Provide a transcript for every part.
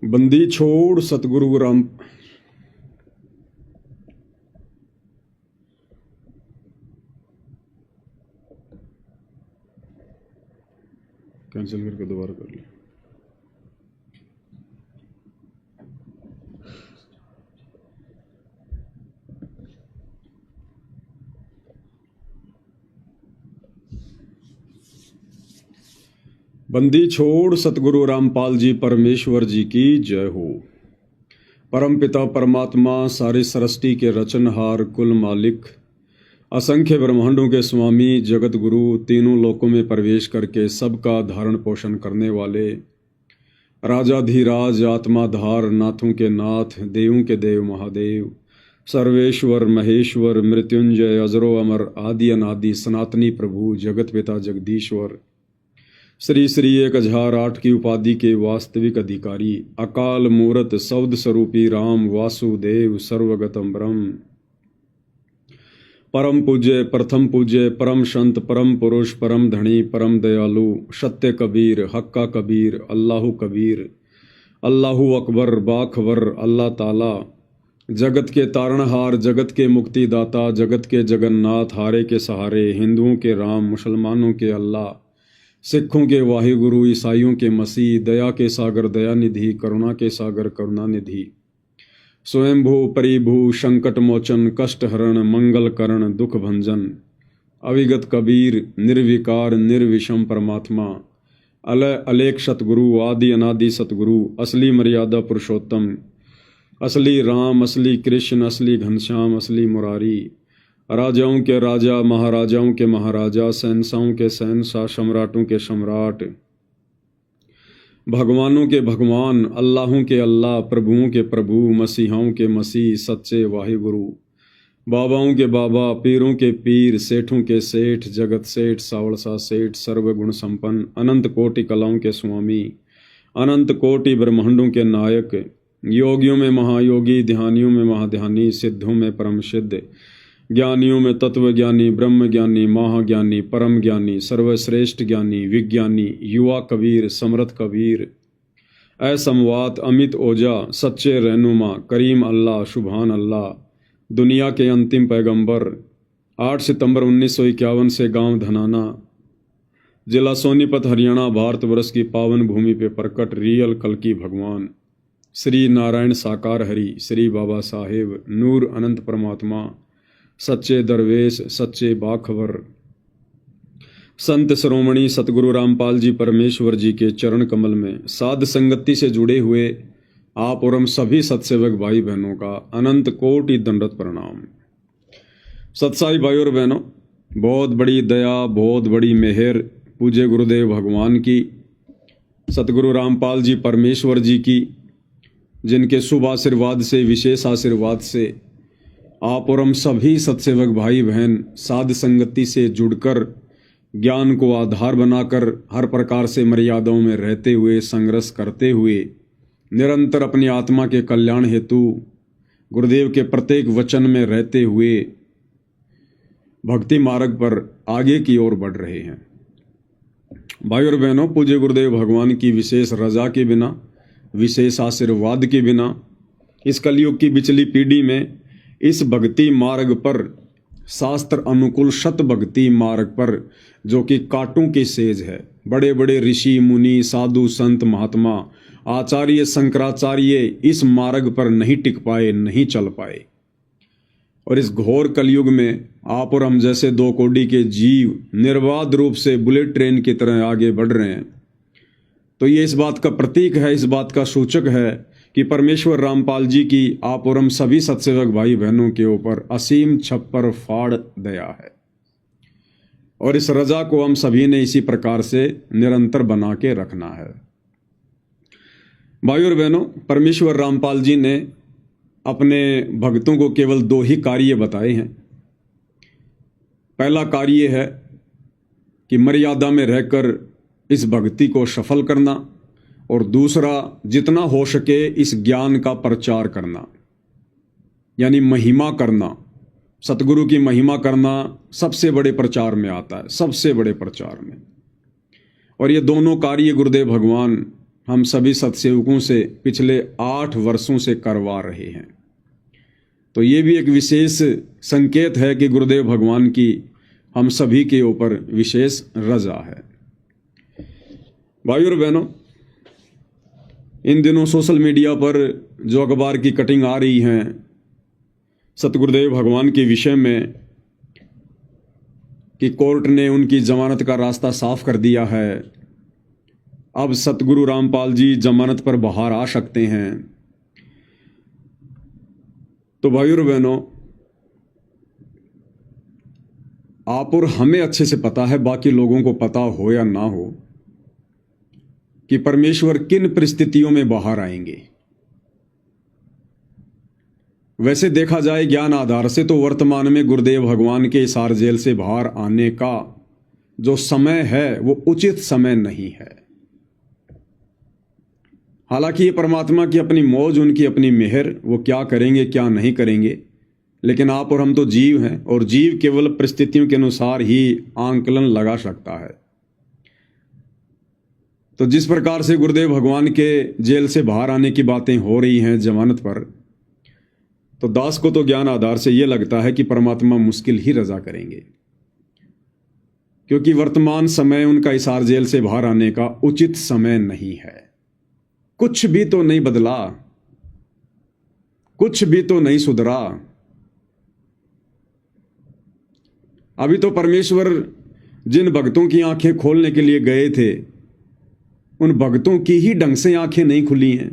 बंदी छोड़ सतगुरु राम। कैंसिल करके दोबारा कर लिया। बंदी छोड़ सतगुरु रामपाल जी परमेश्वर जी की जय हो। परम पिता परमात्मा सारी सृष्टि के रचनहार कुल मालिक असंख्य ब्रह्मांडों के स्वामी जगत गुरु तीनों लोकों में प्रवेश करके सबका धारण पोषण करने वाले राजाधिराज आत्माधार नाथों के नाथ देवों के देव महादेव सर्वेश्वर महेश्वर मृत्युंजय अजरो अमर आदि अनादि सनातनी प्रभु जगत पिता जगदीश्वर श्री श्री 1008 की उपाधि के वास्तविक अधिकारी अकाल मूरत शब्द स्वरूपी राम वासुदेव सर्वगतम ब्रह्म परम पूज्य प्रथम पूज्य परम संत परम पुरुष परम धनी परम दयालु सत्य कबीर हक्का कबीर अल्लाहु कबीर अल्लाहु अकबर बाखबर अल्लाह ताला जगत के तारणहार जगत के मुक्तिदाता जगत के जगन्नाथ हारे के सहारे हिंदुओं के राम मुसलमानों के अल्लाह सिखों के वाहिगुरु ईसाइयों के मसीह दया के सागर दयानिधि करुणा के सागर करुणानिधि स्वयंभू परिभू संकट मोचन कष्ट हरण मंगल करण दुख भंजन अविगत कबीर निर्विकार निर्विषम परमात्मा अलय अलेख सतगुरु आदि अनादि सतगुरु असली मर्यादा पुरुषोत्तम असली राम असली कृष्ण असली घनश्याम असली मुरारी राजाओं के राजा महाराजाओं के महाराजा शहंशाहों के शहंशाह सम्राटों के सम्राट भगवानों के भगवान अल्लाहों के अल्लाह प्रभुओं के प्रभु मसीहाओं के मसीह सच्चे वाहिगुरु बाबाओं के बाबा पीरों के पीर सेठों के सेठ जगत सेठ सावड़सा सेठ सर्वगुण संपन्न अनंत कोटि कलाओं के स्वामी अनंत कोटि ब्रह्मांडों के नायक योगियों में महायोगी ध्यानियों में महाध्यानी सिद्धों में परम सिद्ध ज्ञानियों में तत्व ज्ञानी ब्रह्म ज्ञानी महाज्ञानी परम ज्ञानी सर्वश्रेष्ठ ज्ञानी विज्ञानी युवा कबीर समर्थ कबीर असमवात अमित ओजा सच्चे रहनुमा करीम अल्लाह शुभान अल्लाह दुनिया के अंतिम पैगंबर 8 सितंबर 1951 से गांव धनाना जिला सोनीपत हरियाणा भारतवर्ष की पावन भूमि पे प्रकट रियल कल्कि भगवान श्री नारायण साकार हरि श्री बाबा साहेब नूर अनंत परमात्मा सच्चे दरवेश सच्चे बाखबर संत श्रोमणी सतगुरु रामपाल जी परमेश्वर जी के चरण कमल में साध संगति से जुड़े हुए आप और हम सभी सत्सेवक भाई बहनों का अनंत कोटि दंडवत प्रणाम। सत्साई भाई और बहनों, बहुत बड़ी दया बहुत बड़ी मेहर पूज्य गुरुदेव भगवान की सतगुरु रामपाल जी परमेश्वर जी की जिनके शुभ आशीर्वाद से विशेष आशीर्वाद से आप और हम सभी सत्सेवक भाई बहन साध संगति से जुड़कर ज्ञान को आधार बनाकर हर प्रकार से मर्यादाओं में रहते हुए संघर्ष करते हुए निरंतर अपनी आत्मा के कल्याण हेतु गुरुदेव के प्रत्येक वचन में रहते हुए भक्ति मार्ग पर आगे की ओर बढ़ रहे हैं। भाई और बहनों, पूज्य गुरुदेव भगवान की विशेष रजा के बिना विशेष आशीर्वाद के बिना इस कलयुग की बिचली पीढ़ी में इस भक्ति मार्ग पर शास्त्र अनुकूल शत भक्ति मार्ग पर जो कि कांटों की सेज है, बड़े बड़े ऋषि मुनि साधु संत महात्मा आचार्य शंकराचार्य इस मार्ग पर नहीं टिक पाए नहीं चल पाए और इस घोर कलयुग में आप और हम जैसे दो कोटि के जीव निर्बाध रूप से बुलेट ट्रेन की तरह आगे बढ़ रहे हैं। तो ये इस बात का प्रतीक है, इस बात का सूचक है कि परमेश्वर रामपाल जी की आप और हम सभी सत्सेवक भाई बहनों के ऊपर असीम छप्पर फाड़ दया है और इस रजा को हम सभी ने इसी प्रकार से निरंतर बना के रखना है। भाई और बहनों, परमेश्वर रामपाल जी ने अपने भक्तों को केवल 2 ही कार्य बताए हैं। पहला कार्य है कि मर्यादा में रहकर इस भक्ति को सफल करना और दूसरा जितना हो सके इस ज्ञान का प्रचार करना, यानी महिमा करना। सतगुरु की महिमा करना सबसे बड़े प्रचार में आता है, सबसे बड़े प्रचार में। और ये दोनों कार्य गुरुदेव भगवान हम सभी सत्सेवकों से पिछले 8 वर्षों से करवा रहे हैं। तो ये भी एक विशेष संकेत है कि गुरुदेव भगवान की हम सभी के ऊपर विशेष रजा है। भाइयों और बहनों, इन दिनों सोशल मीडिया पर जो अखबार की कटिंग आ रही हैं सतगुरुदेव भगवान के विषय में कि कोर्ट ने उनकी जमानत का रास्ता साफ कर दिया है, अब सतगुरु रामपाल जी जमानत पर बाहर आ सकते हैं। तो भाइयों और बहनों, आप और हमें अच्छे से पता है, बाकी लोगों को पता हो या ना हो, कि परमेश्वर किन परिस्थितियों में बाहर आएंगे। वैसे देखा जाए ज्ञान आधार से तो वर्तमान में गुरुदेव भगवान के हिसार जेल से बाहर आने का जो समय है वो उचित समय नहीं है। हालांकि ये परमात्मा की अपनी मौज, उनकी अपनी मेहर, वो क्या करेंगे क्या नहीं करेंगे, लेकिन आप और हम तो जीव हैं और जीव केवल परिस्थितियों के अनुसार ही आंकलन लगा सकता है। तो जिस प्रकार से गुरुदेव भगवान के जेल से बाहर आने की बातें हो रही हैं जमानत पर, तो दास को तो ज्ञान आधार से यह लगता है कि परमात्मा मुश्किल ही रजा करेंगे, क्योंकि वर्तमान समय उनका हिसार जेल से बाहर आने का उचित समय नहीं है। कुछ भी तो नहीं बदला, कुछ भी तो नहीं सुधरा। अभी तो परमेश्वर जिन भक्तों की आंखें खोलने के लिए गए थे, उन भक्तों की ही ढंग से आंखें नहीं खुली हैं।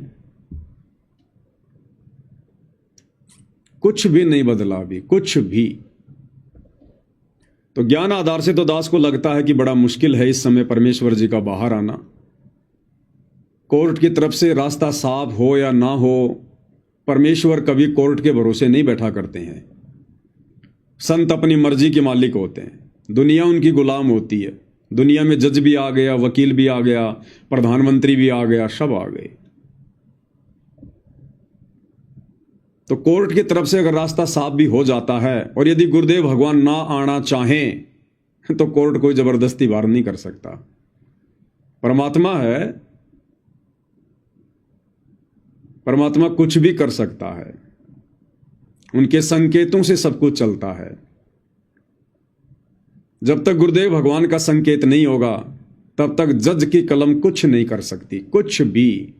कुछ भी नहीं बदला अभी, कुछ भी। तो ज्ञान आधार से तो दास को लगता है कि बड़ा मुश्किल है इस समय परमेश्वर जी का बाहर आना। कोर्ट की तरफ से रास्ता साफ हो या ना हो, परमेश्वर कभी कोर्ट के भरोसे नहीं बैठा करते हैं। संत अपनी मर्जी के मालिक होते हैं, दुनिया उनकी गुलाम होती है। दुनिया में जज भी आ गया, वकील भी आ गया, प्रधानमंत्री भी आ गया, सब आ गए। तो कोर्ट की तरफ से अगर रास्ता साफ भी हो जाता है, और यदि गुरुदेव भगवान ना आना चाहें तो कोर्ट कोई जबरदस्ती बाहर नहीं कर सकता। परमात्मा है, परमात्मा कुछ भी कर सकता है, उनके संकेतों से सब कुछ चलता है। जब तक गुरुदेव भगवान का संकेत नहीं होगा तब तक जज की कलम कुछ नहीं कर सकती, कुछ भी।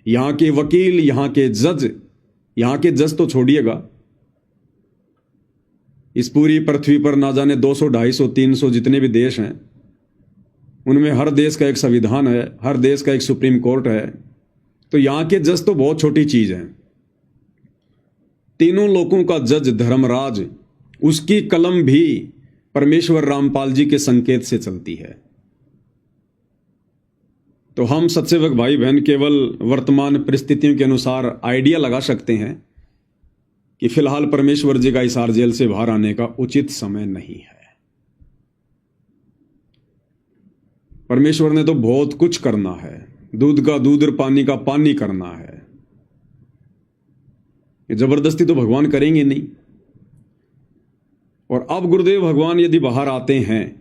यहां के वकील, यहां के जज तो छोड़िएगा, इस पूरी पृथ्वी पर ना जाने 200, 250, 300 जितने भी देश हैं, उनमें हर देश का एक संविधान है, हर देश का एक सुप्रीम कोर्ट है। तो यहां के जज तो बहुत छोटी चीज हैं। तीनों लोगों का जज धर्मराज, उसकी कलम भी परमेश्वर रामपाल जी के संकेत से चलती है। तो हम सत्सेवक भाई बहन केवल वर्तमान परिस्थितियों के अनुसार आइडिया लगा सकते हैं कि फिलहाल परमेश्वर जी का हिसार जेल से बाहर आने का उचित समय नहीं है। परमेश्वर ने तो बहुत कुछ करना है, दूध का दूध और पानी का पानी करना है। ये जबरदस्ती तो भगवान करेंगे नहीं। और अब गुरुदेव भगवान यदि बाहर आते हैं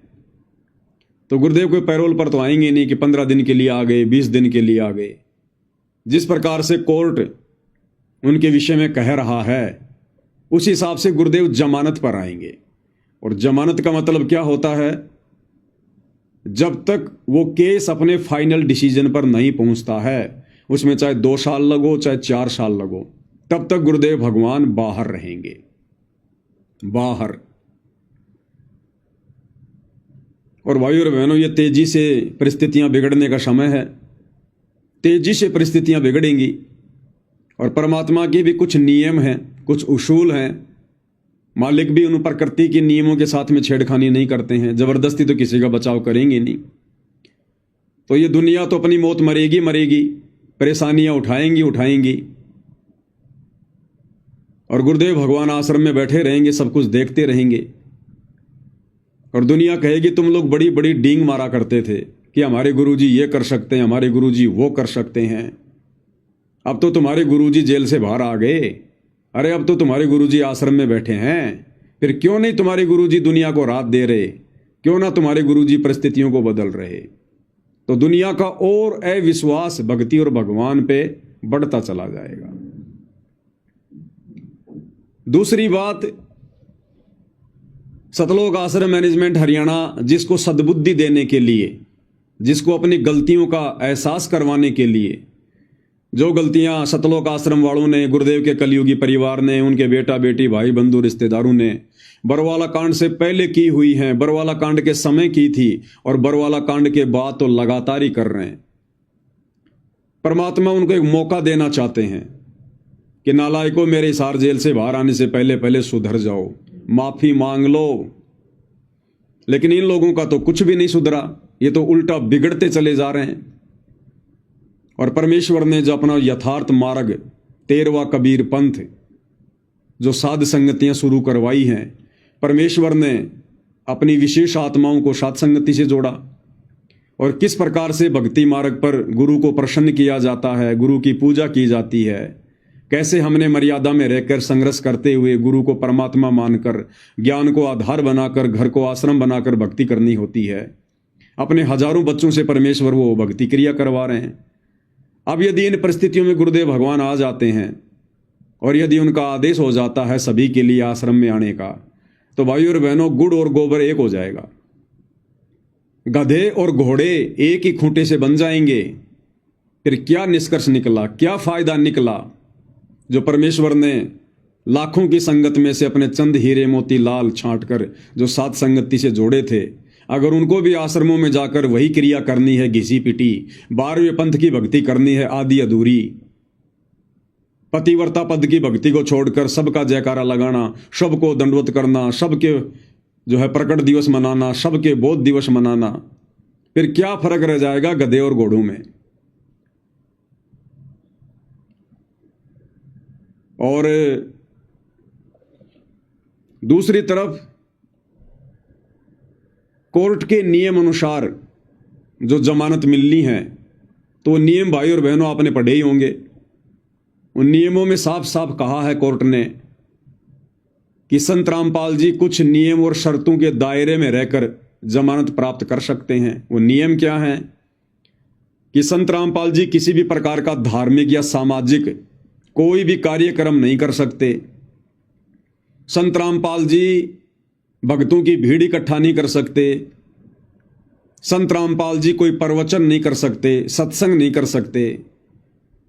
तो गुरुदेव कोई पैरोल पर तो आएंगे नहीं कि 15 दिन के लिए आ गए, 20 दिन के लिए आ गए। जिस प्रकार से कोर्ट उनके विषय में कह रहा है, उस हिसाब से गुरुदेव जमानत पर आएंगे। और जमानत का मतलब क्या होता है? जब तक वो केस अपने फाइनल डिसीजन पर नहीं पहुंचता है, उसमें चाहे 2 साल लगो चाहे 4 साल लगो, तब तक गुरुदेव भगवान बाहर रहेंगे, बाहर। और भाइयों और बहनों, ये तेजी से परिस्थितियां बिगड़ने का समय है। तेजी से परिस्थितियां बिगड़ेंगी और परमात्मा के भी कुछ नियम हैं, कुछ उसूल हैं। मालिक भी उन प्रकृति के नियमों के साथ में छेड़खानी नहीं करते हैं, जबरदस्ती तो किसी का बचाव करेंगे नहीं। तो ये दुनिया तो अपनी मौत मरेगी मरेगी, परेशानियां उठाएंगी। और गुरुदेव भगवान आश्रम में बैठे रहेंगे, सब कुछ देखते रहेंगे। और दुनिया कहेगी तुम लोग बड़ी बड़ी डींग मारा करते थे कि हमारे गुरुजी ये कर सकते हैं, हमारे गुरुजी वो कर सकते हैं। अब तो तुम्हारे गुरुजी जेल से बाहर आ गए, अरे अब तो तुम्हारे गुरुजी आश्रम में बैठे हैं, फिर क्यों नहीं तुम्हारे गुरुजी दुनिया को रात दे रहे? क्यों ना तुम्हारे गुरुजी परिस्थितियों को बदल रहे? तो दुनिया का और अविश्वास भक्ति और भगवान पे बढ़ता चला जाएगा। दूसरी बात, सतलोक आश्रम मैनेजमेंट हरियाणा जिसको सद्बुद्धि देने के लिए, जिसको अपनी गलतियों का एहसास करवाने के लिए, जो गलतियां सतलोक आश्रम वालों ने, गुरुदेव के कलयुगी परिवार ने, उनके बेटा बेटी भाई बंधु रिश्तेदारों ने बरवाला कांड से पहले की हुई हैं, बरवाला कांड के समय की थी और बरवाला कांड के बाद तो लगातार ही कर रहे हैं। परमात्मा उनको एक मौका देना चाहते हैं कि नालायकों, मेरे हिसार जेल से बाहर आने से पहले पहले सुधर जाओ, माफी मांग लो। लेकिन इन लोगों का तो कुछ भी नहीं सुधरा, ये तो उल्टा बिगड़ते चले जा रहे हैं। और परमेश्वर ने जो अपना यथार्थ मार्ग 13वां कबीर पंथ, जो साध संगतियां शुरू करवाई हैं, परमेश्वर ने अपनी विशेष आत्माओं को साध संगति से जोड़ा। और किस प्रकार से भक्ति मार्ग पर गुरु को प्रसन्न किया जाता है, गुरु की पूजा की जाती है, कैसे हमने मर्यादा में रहकर संघर्ष करते हुए गुरु को परमात्मा मानकर, ज्ञान को आधार बनाकर, घर को आश्रम बनाकर भक्ति करनी होती है। अपने हजारों बच्चों से परमेश्वर वो भक्ति क्रिया करवा रहे हैं। अब यदि इन परिस्थितियों में गुरुदेव भगवान आ जाते हैं और यदि उनका आदेश हो जाता है सभी के लिए आश्रम में आने का, तो भाइयों और बहनों, गुड़ और गोबर एक हो जाएगा। गधे और घोड़े एक ही खूंटे से बन जाएंगे। फिर क्या निष्कर्ष निकला, क्या फायदा निकला? जो परमेश्वर ने लाखों की संगत में से अपने चंद हीरे मोती लाल छांट कर जो सात संगति से जोड़े थे, अगर उनको भी आश्रमों में जाकर वही क्रिया करनी है, घिसी पिटी 12वें पंथ की भक्ति करनी है, आदि अधूरी पतिव्रता पद की भक्ति को छोड़कर सबका जयकारा लगाना, सबको दंडवत करना, सबके जो है प्रकट दिवस मनाना, सबके बोध दिवस मनाना, फिर क्या फर्क रह जाएगा गधे और घोड़ों में? और दूसरी तरफ कोर्ट के नियम अनुसार जो जमानत मिलनी है, तो नियम भाई और बहनों आपने पढ़े ही होंगे। उन नियमों में साफ साफ कहा है कोर्ट ने कि संत रामपाल जी कुछ नियम और शर्तों के दायरे में रहकर जमानत प्राप्त कर सकते हैं। वो नियम क्या है कि संत रामपाल जी किसी भी प्रकार का धार्मिक या सामाजिक कोई भी कार्यक्रम नहीं कर सकते। संत रामपाल जी भक्तों की भीड़ इकट्ठा नहीं कर सकते। संत रामपाल जी कोई प्रवचन नहीं कर सकते, सत्संग नहीं कर सकते।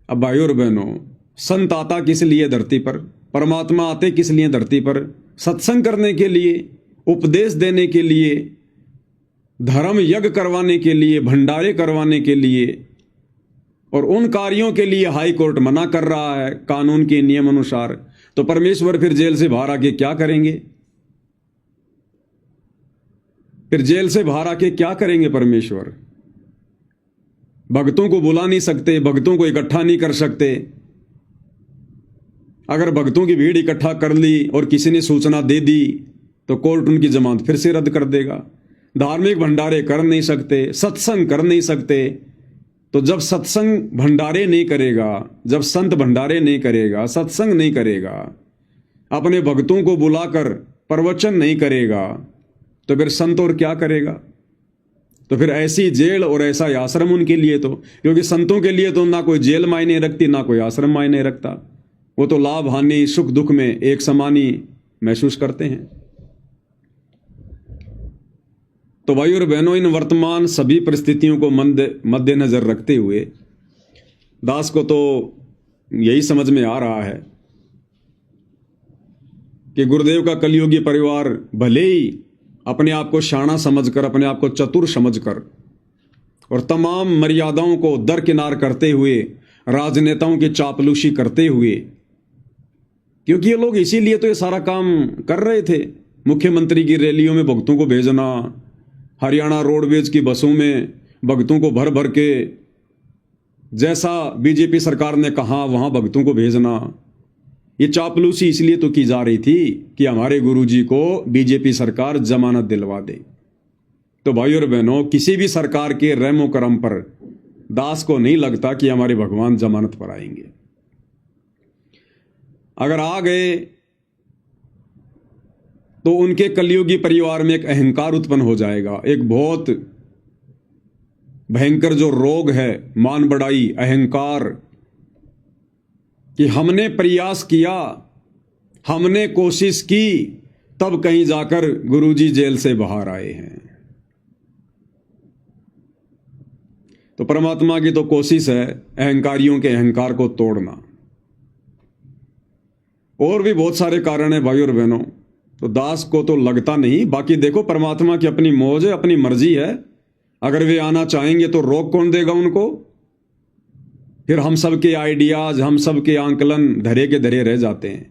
अब भाइयों और बहनों, संत आता किस लिए धरती पर? परमात्मा आते किस लिए धरती पर? सत्संग करने के लिए, उपदेश देने के लिए, धर्म यज्ञ करवाने के लिए, भंडारे करवाने के लिए। और उन कार्यों के लिए हाई कोर्ट मना कर रहा है कानून के नियम अनुसार। तो परमेश्वर फिर जेल से बाहर आके क्या करेंगे? फिर जेल से बाहर आके क्या करेंगे परमेश्वर? भक्तों को बुला नहीं सकते, भक्तों को इकट्ठा नहीं कर सकते। अगर भक्तों की भीड़ इकट्ठा कर ली और किसी ने सूचना दे दी तो कोर्ट उनकी जमानत फिर से रद्द कर देगा। धार्मिक भंडारे कर नहीं सकते, सत्संग कर नहीं सकते। तो जब सत्संग भंडारे नहीं करेगा, जब संत भंडारे नहीं करेगा, सत्संग नहीं करेगा, अपने भक्तों को बुलाकर प्रवचन नहीं करेगा, तो फिर संत और क्या करेगा? तो फिर ऐसी जेल और ऐसा आश्रम उनके लिए तो, क्योंकि संतों के लिए तो ना कोई जेल मायने रखती, ना कोई आश्रम मायने रखता। वो तो लाभ हानि सुख दुख में एक समान ही महसूस करते हैं। तो भाई और बहनों, इन वर्तमान सभी परिस्थितियों को मद्देनजर रखते हुए दास को तो यही समझ में आ रहा है कि गुरुदेव का कलयुगी परिवार भले ही अपने आप को शाना समझकर, अपने आप को चतुर समझकर और तमाम मर्यादाओं को दरकिनार करते हुए, राजनेताओं की चापलूसी करते हुए, क्योंकि ये लोग इसीलिए तो ये सारा काम कर रहे थे। मुख्यमंत्री की रैलियों में भक्तों को भेजना, हरियाणा रोडवेज की बसों में भक्तों को भर भर के जैसा बीजेपी सरकार ने कहा वहां भक्तों को भेजना, ये चापलूसी इसलिए तो की जा रही थी कि हमारे गुरुजी को बीजेपी सरकार जमानत दिलवा दे। तो भाई और बहनों, किसी भी सरकार के रहमो करम पर दास को नहीं लगता कि हमारे भगवान जमानत पर आएंगे। अगर आ गए तो उनके कलयुगी परिवार में एक अहंकार उत्पन्न हो जाएगा, एक बहुत भयंकर जो रोग है मान बढ़ाई, अहंकार, कि हमने प्रयास किया, हमने कोशिश की, तब कहीं जाकर गुरुजी जेल से बाहर आए हैं। तो परमात्मा की तो कोशिश है अहंकारियों के अहंकार को तोड़ना। और भी बहुत सारे कारण हैं भाई और बहनों, तो दास को तो लगता नहीं। बाकी देखो, परमात्मा की अपनी मौज है, अपनी मर्जी है। अगर वे आना चाहेंगे तो रोक कौन देगा उनको? फिर हम सब के आइडियाज, हम सब के आंकलन धरे के धरे रह जाते हैं,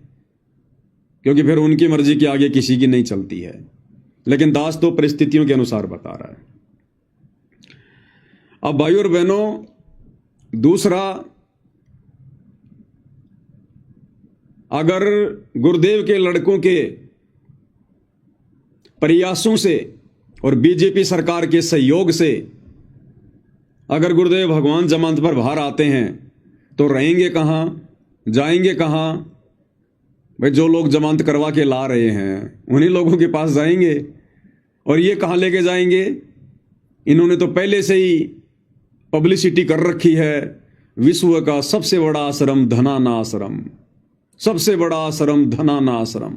क्योंकि फिर उनकी मर्जी के आगे किसी की नहीं चलती है। लेकिन दास तो परिस्थितियों के अनुसार बता रहा है। अब भाई और बहनों, दूसरा, अगर गुरुदेव के लड़कों के प्रयासों से और बीजेपी सरकार के सहयोग से अगर गुरुदेव भगवान जमानत पर बाहर आते हैं तो रहेंगे कहाँ, जाएंगे कहाँ? भाई जो लोग जमानत करवा के ला रहे हैं उन्हीं लोगों के पास जाएंगे। और ये कहाँ लेके जाएंगे? इन्होंने तो पहले से ही पब्लिसिटी कर रखी है, विश्व का सबसे बड़ा आश्रम धनाना आश्रम, सबसे बड़ा आश्रम धनाना आश्रम।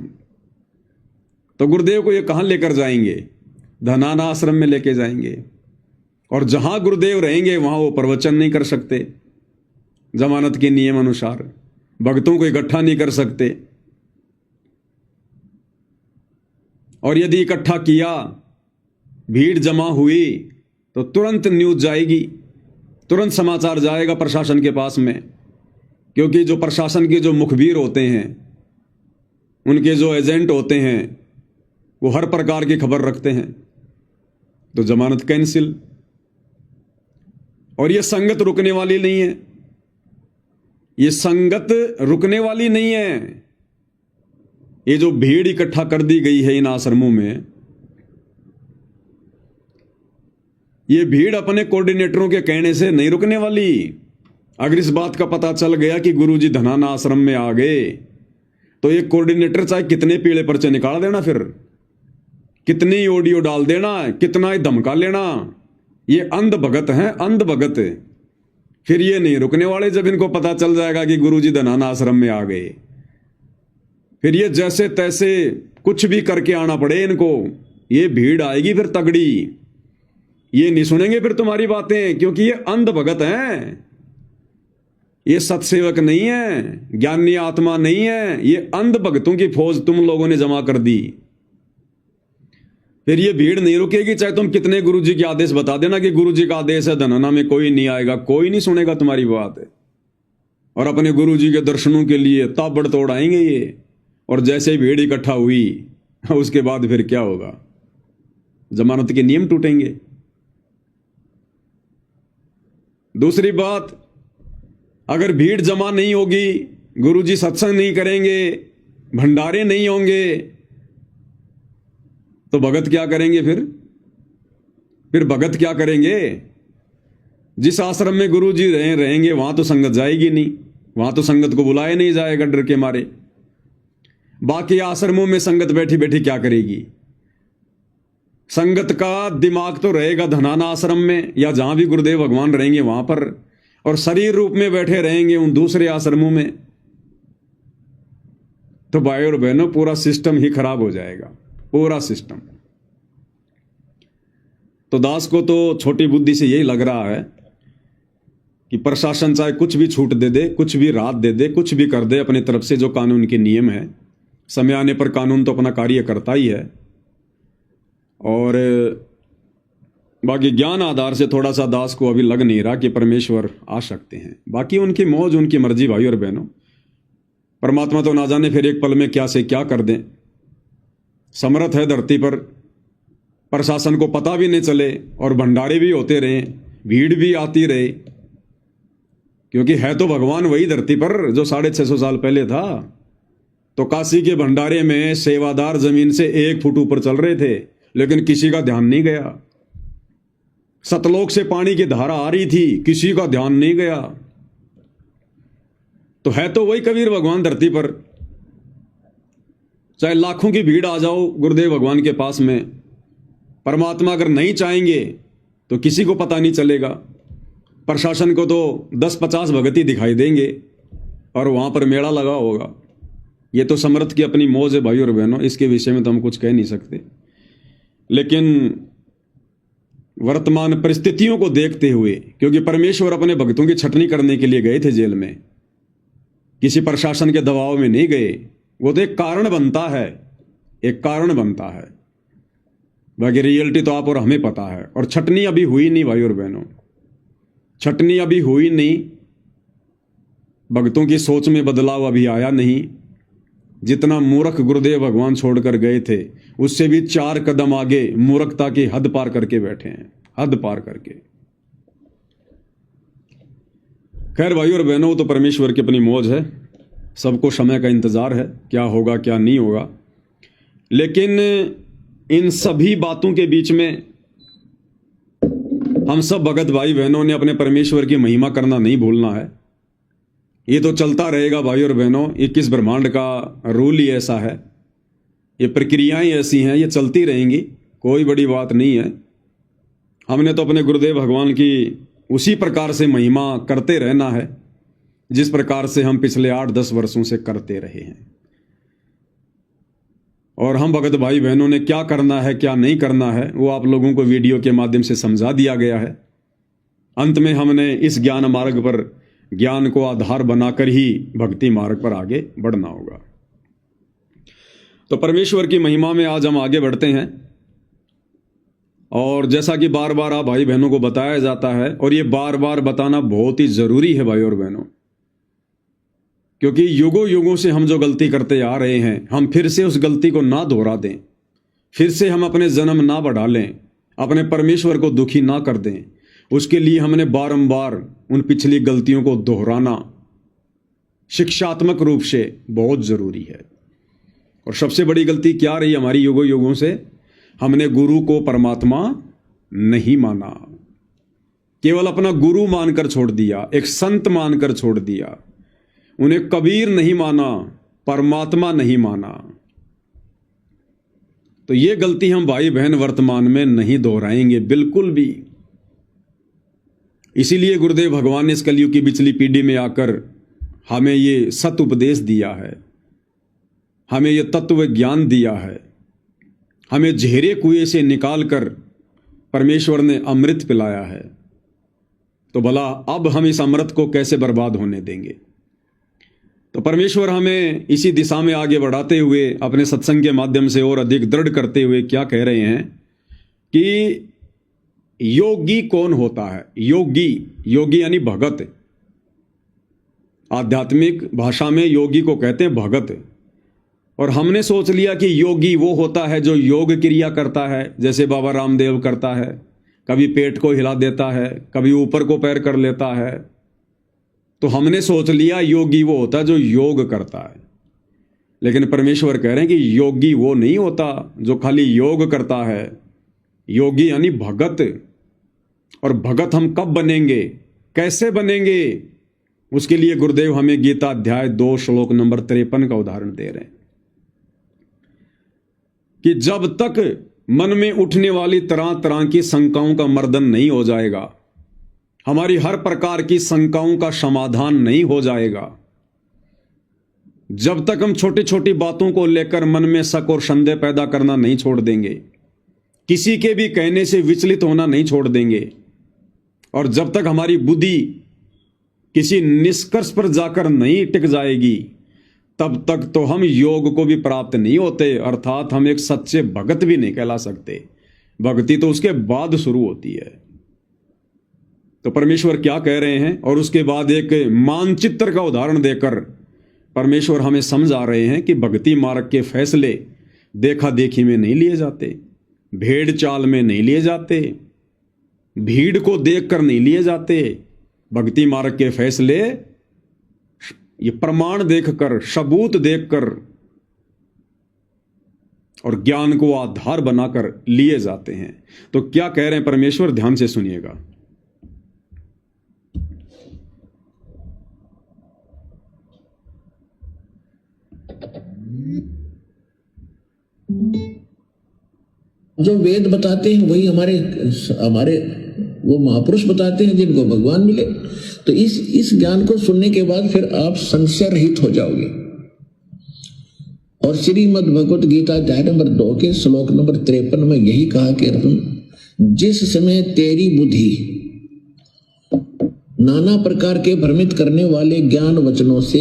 तो गुरुदेव को ये कहाँ लेकर जाएंगे? धनाना आश्रम में लेके जाएंगे। और जहां गुरुदेव रहेंगे वहां वो प्रवचन नहीं कर सकते, जमानत के नियम अनुसार भक्तों को इकट्ठा नहीं कर सकते। और यदि इकट्ठा किया, भीड़ जमा हुई, तो तुरंत न्यूज जाएगी, तुरंत समाचार जाएगा प्रशासन के पास में। क्योंकि जो प्रशासन के जो मुखबिर होते हैं, उनके जो एजेंट होते हैं, वो हर प्रकार की खबर रखते हैं। तो जमानत कैंसिल। और ये संगत रुकने वाली नहीं है, ये संगत रुकने वाली नहीं है। ये जो भीड़ इकट्ठा कर दी गई है इन आश्रमों में, ये भीड़ अपने कोऑर्डिनेटरों के कहने से नहीं रुकने वाली। अगर इस बात का पता चल गया कि गुरुजी धनाना आश्रम में आ गए, तो ये कोऑर्डिनेटर चाहे कितने पीले पर्चे निकाल देना, फिर कितनी ऑडियो डाल देना, कितना ही धमका लेना, ये अंध भगत हैं, अंध भगत। फिर ये नहीं रुकने वाले जब इनको पता चल जाएगा कि गुरुजी धनाना आश्रम में आ गए। फिर ये जैसे तैसे कुछ भी करके आना पड़े इनको, ये भीड़ आएगी फिर तगड़ी। ये नहीं सुनेंगे फिर तुम्हारी बातें, क्योंकि ये अंध भगत हैं, ये सत्सेवक नहीं है, ज्ञानी आत्मा नहीं है, ये अंध भक्तों की फौज तुम लोगों ने जमा कर दी। फिर ये भीड़ नहीं रुकेगी, चाहे तुम कितने गुरुजी के आदेश बता देना कि गुरुजी का आदेश है, धनाना में कोई नहीं आएगा, कोई नहीं सुनेगा तुम्हारी बात। और अपने गुरुजी के दर्शनों के लिए ताबड़तोड़ आएंगे ये। और जैसे ही भीड़ इकट्ठा हुई, उसके बाद फिर क्या होगा? जमानत के नियम टूटेंगे। दूसरी बात, अगर भीड़ जमा नहीं होगी, गुरुजी सत्संग नहीं करेंगे, भंडारे नहीं होंगे, तो भगत क्या करेंगे? फिर भगत क्या करेंगे? जिस आश्रम में गुरुजी रहेंगे वहां तो संगत जाएगी नहीं, वहां तो संगत को बुलाया नहीं जाएगा डर के मारे। बाकी आश्रमों में संगत बैठी बैठी क्या करेगी? संगत का दिमाग तो रहेगा धनाना आश्रम में या जहां भी गुरुदेव भगवान रहेंगे वहां पर, और शरीर रूप में बैठे रहेंगे उन दूसरे आश्रमों में। तो भाई और बहनों, पूरा सिस्टम ही खराब हो जाएगा, पूरा सिस्टम। तो दास को तो छोटी बुद्धि से यही लग रहा है कि प्रशासन चाहे कुछ भी छूट दे दे, कुछ भी राहत दे दे, कुछ भी कर दे अपनी तरफ से, जो कानून के नियम है, समय आने पर कानून तो अपना कार्य करता ही है। और बाकी ज्ञान आधार से थोड़ा सा दास को अभी लग नहीं रहा कि परमेश्वर आ सकते हैं। बाकी उनकी मौज, उनकी मर्जी भाई और बहनों। परमात्मा तो ना जाने फिर एक पल में क्या से क्या कर दें। समर्थ है धरती पर, प्रशासन को पता भी नहीं चले और भंडारे भी होते रहे, भीड़ भी आती रहे, क्योंकि है तो भगवान वही धरती पर जो 650 साल पहले था। तो काशी के भंडारे में सेवादार जमीन से 1 फुट ऊपर चल रहे थे, लेकिन किसी का ध्यान नहीं गया। सतलोक से पानी की धारा आ रही थी, किसी का ध्यान नहीं गया। तो है तो वही कबीर भगवान धरती पर। चाहे लाखों की भीड़ आ जाओ गुरुदेव भगवान के पास में, परमात्मा अगर नहीं चाहेंगे तो किसी को पता नहीं चलेगा। प्रशासन को तो 10-50 भगत ही दिखाई देंगे और वहां पर मेला लगा होगा। ये तो समर्थ की अपनी मौज है भाई और बहनों, इसके विषय में तो हम कुछ कह नहीं सकते। लेकिन वर्तमान परिस्थितियों को देखते हुए, क्योंकि परमेश्वर अपने भक्तों की छटनी करने के लिए गए थे जेल में, किसी प्रशासन के दबाव में नहीं गए। वो तो एक कारण बनता है, एक कारण बनता है, बाकी रियलिटी तो आप और हमें पता है। और छटनी अभी हुई नहीं भाई और बहनों, छटनी अभी हुई नहीं, भक्तों की सोच में बदलाव अभी आया नहीं। जितना मूर्ख गुरुदेव भगवान छोड़कर गए थे, उससे भी 4 कदम आगे मूर्खता की हद पार करके बैठे हैं, हद पार करके। खैर भाई और बहनों, तो परमेश्वर की अपनी मौज है, सबको समय का इंतजार है, क्या होगा क्या नहीं होगा। लेकिन इन सभी बातों के बीच में हम सब भगत भाई बहनों ने अपने परमेश्वर की महिमा करना नहीं भूलना है। ये तो चलता रहेगा भाई और बहनों, 21 ब्रह्मांड का रूल ही ऐसा है, ये प्रक्रियाएं ऐसी हैं, ये चलती रहेंगी, कोई बड़ी बात नहीं है। हमने तो अपने गुरुदेव भगवान की उसी प्रकार से महिमा करते रहना है जिस प्रकार से हम पिछले 8-10 वर्षों से करते रहे हैं। और हम भगत भाई बहनों ने क्या करना है क्या नहीं करना है वो आप लोगों को वीडियो के माध्यम से समझा दिया गया है। अंत में हमने इस ज्ञान मार्ग पर, ज्ञान को आधार बनाकर ही भक्ति मार्ग पर आगे बढ़ना होगा। तो परमेश्वर की महिमा में आज हम आगे बढ़ते हैं। और जैसा कि बार बार आप भाई बहनों को बताया जाता है, और ये बार बार बताना बहुत ही जरूरी है भाई और बहनों, क्योंकि युगों युगों से हम जो गलती करते आ रहे हैं, हम फिर से उस गलती को ना दोहरा दें, फिर से हम अपने जन्म ना बढ़ा लें, अपने परमेश्वर को दुखी ना कर दें। उसके लिए हमने बारंबार उन पिछली गलतियों को दोहराना शिक्षात्मक रूप से बहुत जरूरी है। और सबसे बड़ी गलती क्या रही हमारी युगों युगों से? हमने गुरु को परमात्मा नहीं माना, केवल अपना गुरु मानकर छोड़ दिया, एक संत मानकर छोड़ दिया, उन्हें कबीर नहीं माना, परमात्मा नहीं माना। तो ये गलती हम भाई बहन वर्तमान में नहीं दोहराएंगे बिल्कुल भी। इसीलिए गुरुदेव भगवान ने इस कलयुग की पिछली पीढ़ी में आकर हमें ये सत उपदेश दिया है, हमें ये तत्व ज्ञान दिया है, हमें झेरे कुएं से निकालकर परमेश्वर ने अमृत पिलाया है। तो भला अब हम इस अमृत को कैसे बर्बाद होने देंगे? तो परमेश्वर हमें इसी दिशा में आगे बढ़ाते हुए, अपने सत्संग के माध्यम से और अधिक दृढ़ करते हुए क्या कह रहे हैं कि योगी कौन होता है? योगी, योगी यानी भगत। आध्यात्मिक भाषा में योगी को कहते हैं भगत। और हमने सोच लिया कि योगी वो होता है जो योग क्रिया करता है, जैसे बाबा रामदेव करता है, कभी पेट को हिला देता है, कभी ऊपर को पैर कर लेता है। तो हमने सोच लिया योगी वो होता है जो योग करता है। लेकिन परमेश्वर कह रहे हैं कि योगी वो नहीं होता जो खाली योग करता है, योगी यानी भगत। और भगत हम कब बनेंगे, कैसे बनेंगे? उसके लिए गुरुदेव हमें गीता अध्याय 2 श्लोक नंबर 53 का उदाहरण दे रहे हैं कि जब तक मन में उठने वाली तरह तरह की शंकाओं का मर्दन नहीं हो जाएगा, हमारी हर प्रकार की शंकाओं का समाधान नहीं हो जाएगा, जब तक हम छोटी छोटी बातों को लेकर मन में शक और संदेह पैदा करना नहीं छोड़ देंगे, किसी के भी कहने से विचलित होना नहीं छोड़ देंगे, और जब तक हमारी बुद्धि किसी निष्कर्ष पर जाकर नहीं टिक जाएगी, तब तक तो हम योग को भी प्राप्त नहीं होते, अर्थात हम एक सच्चे भगत भी नहीं कहला सकते। भक्ति तो उसके बाद शुरू होती है। तो परमेश्वर क्या कह रहे हैं, और उसके बाद एक मानचित्र का उदाहरण देकर परमेश्वर हमें समझा रहे हैं कि भक्ति मार्ग के फैसले देखा देखी में नहीं लिए जाते, भेड़ चाल में नहीं लिए जाते, भीड़ को देखकर नहीं लिए जाते। भक्ति मार्ग के फैसले ये प्रमाण देखकर, सबूत देखकर और ज्ञान को आधार बनाकर लिए जाते हैं। तो क्या कह रहे हैं परमेश्वर, ध्यान से सुनिएगा। जो वेद बताते हैं वही हमारे हमारे वो महापुरुष बताते हैं जिनको भगवान मिले। तो इस ज्ञान को सुनने के बाद फिर आप संशय रहित हो जाओगे। और श्रीमद् भगवत गीता अध्याय नंबर 2 के श्लोक नंबर 53 में यही कहा कि अर्जुन, जिस समय तेरी बुद्धि नाना प्रकार के भ्रमित करने वाले ज्ञान वचनों से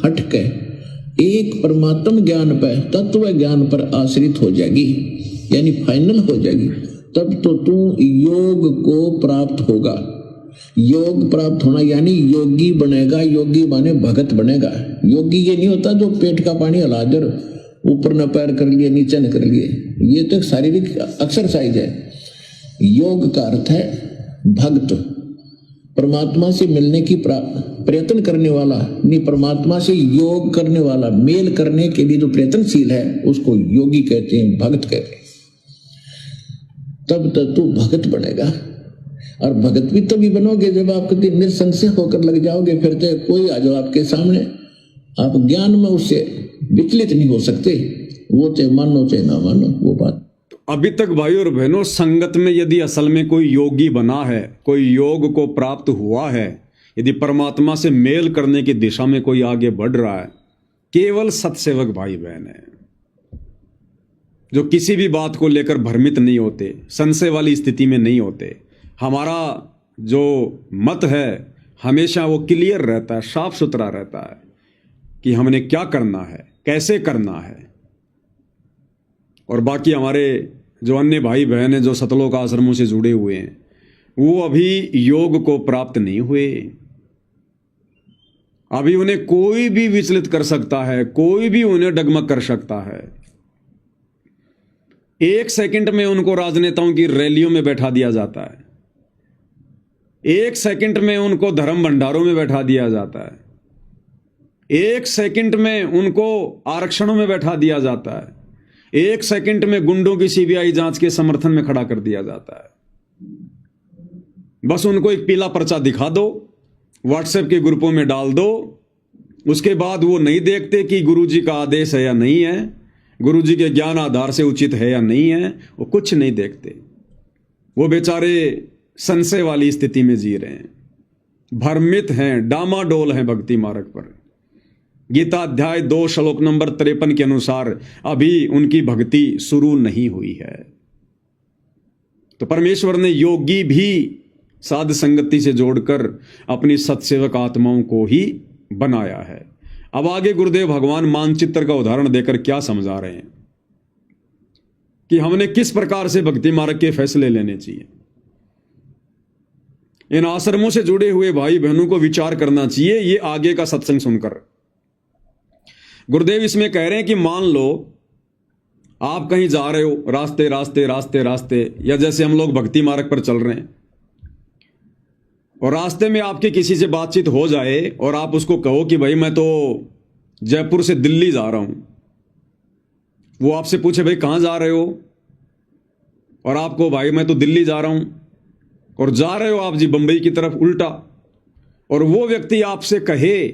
हटकर एक परमात्म ज्ञान पर, तत्व ज्ञान पर आश्रित हो जाएगी, यानी फाइनल हो जाएगी, तब तो तू योग को प्राप्त होगा। योग प्राप्त होना यानी योगी बनेगा। योगी माने भगत बनेगा। योगी ये नहीं होता जो पेट का पानी हिला दे, ऊपर न पैर कर लिए नीचे न कर लिए, ये तो एक शारीरिक एक्सरसाइज है। योग का अर्थ है भक्त, परमात्मा से मिलने की प्रयत्न करने वाला, नहीं परमात्मा से योग करने वाला, मेल करने के लिए जो प्रयत्नशील है उसको योगी कहते हैं, भक्त कहते हैं। तब तक तू भगत बनेगा। और भगत भी तभी बनोगे जब आप कभी निसंशय होकर लग जाओगे। फिर तो कोई आ जाओ आपके सामने, आप ज्ञान में उससे विचलित नहीं हो सकते। वो चाहे मानो चाहे ना मानो, वो बात। अभी तक भाई और बहनों, संगत में यदि असल में कोई योगी बना है, कोई योग को प्राप्त हुआ है, यदि परमात्मा से मेल करने की दिशा में कोई आगे बढ़ रहा है, केवल सत्सेवक भाई बहन है जो किसी भी बात को लेकर भ्रमित नहीं होते, संशय वाली स्थिति में नहीं होते। हमारा जो मत है हमेशा वो क्लियर रहता है, साफ सुथरा रहता है कि हमने क्या करना है, कैसे करना है। और बाकी हमारे जो अन्य भाई बहन हैं जो सतलोक आश्रमों से जुड़े हुए हैं, वो अभी योग को प्राप्त नहीं हुए। अभी उन्हें कोई भी विचलित कर सकता है, कोई भी उन्हें डगमग कर सकता है। एक सेकंड में उनको राजनेताओं की रैलियों में बैठा दिया जाता है, एक सेकंड में उनको धर्म भंडारों में बैठा दिया जाता है, एक सेकंड में उनको आरक्षणों में बैठा दिया जाता है, एक सेकंड में गुंडों की सीबीआई जांच के समर्थन में खड़ा कर दिया जाता है। बस उनको एक पीला पर्चा दिखा दो, व्हाट्सएप के ग्रुपों में डाल दो, उसके बाद वो नहीं देखते कि गुरुजी का आदेश है या नहीं है, गुरुजी के ज्ञान आधार से उचित है या नहीं है, वो कुछ नहीं देखते। वो बेचारे संशय वाली स्थिति में जी रहे हैं, भ्रमित हैं, डामाडोल हैं भक्ति मार्ग पर। गीता अध्याय 2 श्लोक नंबर 53 के अनुसार अभी उनकी भक्ति शुरू नहीं हुई है। तो परमेश्वर ने योगी भी साध संगति से जोड़कर अपनी सत्सेवक आत्माओं को ही बनाया है। अब आगे गुरुदेव भगवान मानचित्र का उदाहरण देकर क्या समझा रहे हैं कि हमने किस प्रकार से भक्ति मार्ग के फैसले लेने चाहिए। इन आश्रमों से जुड़े हुए भाई बहनों को विचार करना चाहिए ये आगे का सत्संग सुनकर। गुरुदेव इसमें कह रहे हैं कि मान लो आप कहीं जा रहे हो, रास्ते रास्ते रास्ते रास्ते, या जैसे हम लोग भक्ति मार्ग पर चल रहे हैं और रास्ते में आपके किसी से बातचीत हो जाए और आप उसको कहो कि भाई मैं तो जयपुर से दिल्ली जा रहा हूं। वो आपसे पूछे भाई कहां जा रहे हो, और आपको भाई मैं तो दिल्ली जा रहा हूं, और जा रहे हो आप जी बंबई की तरफ उल्टा, और वो व्यक्ति आपसे कहे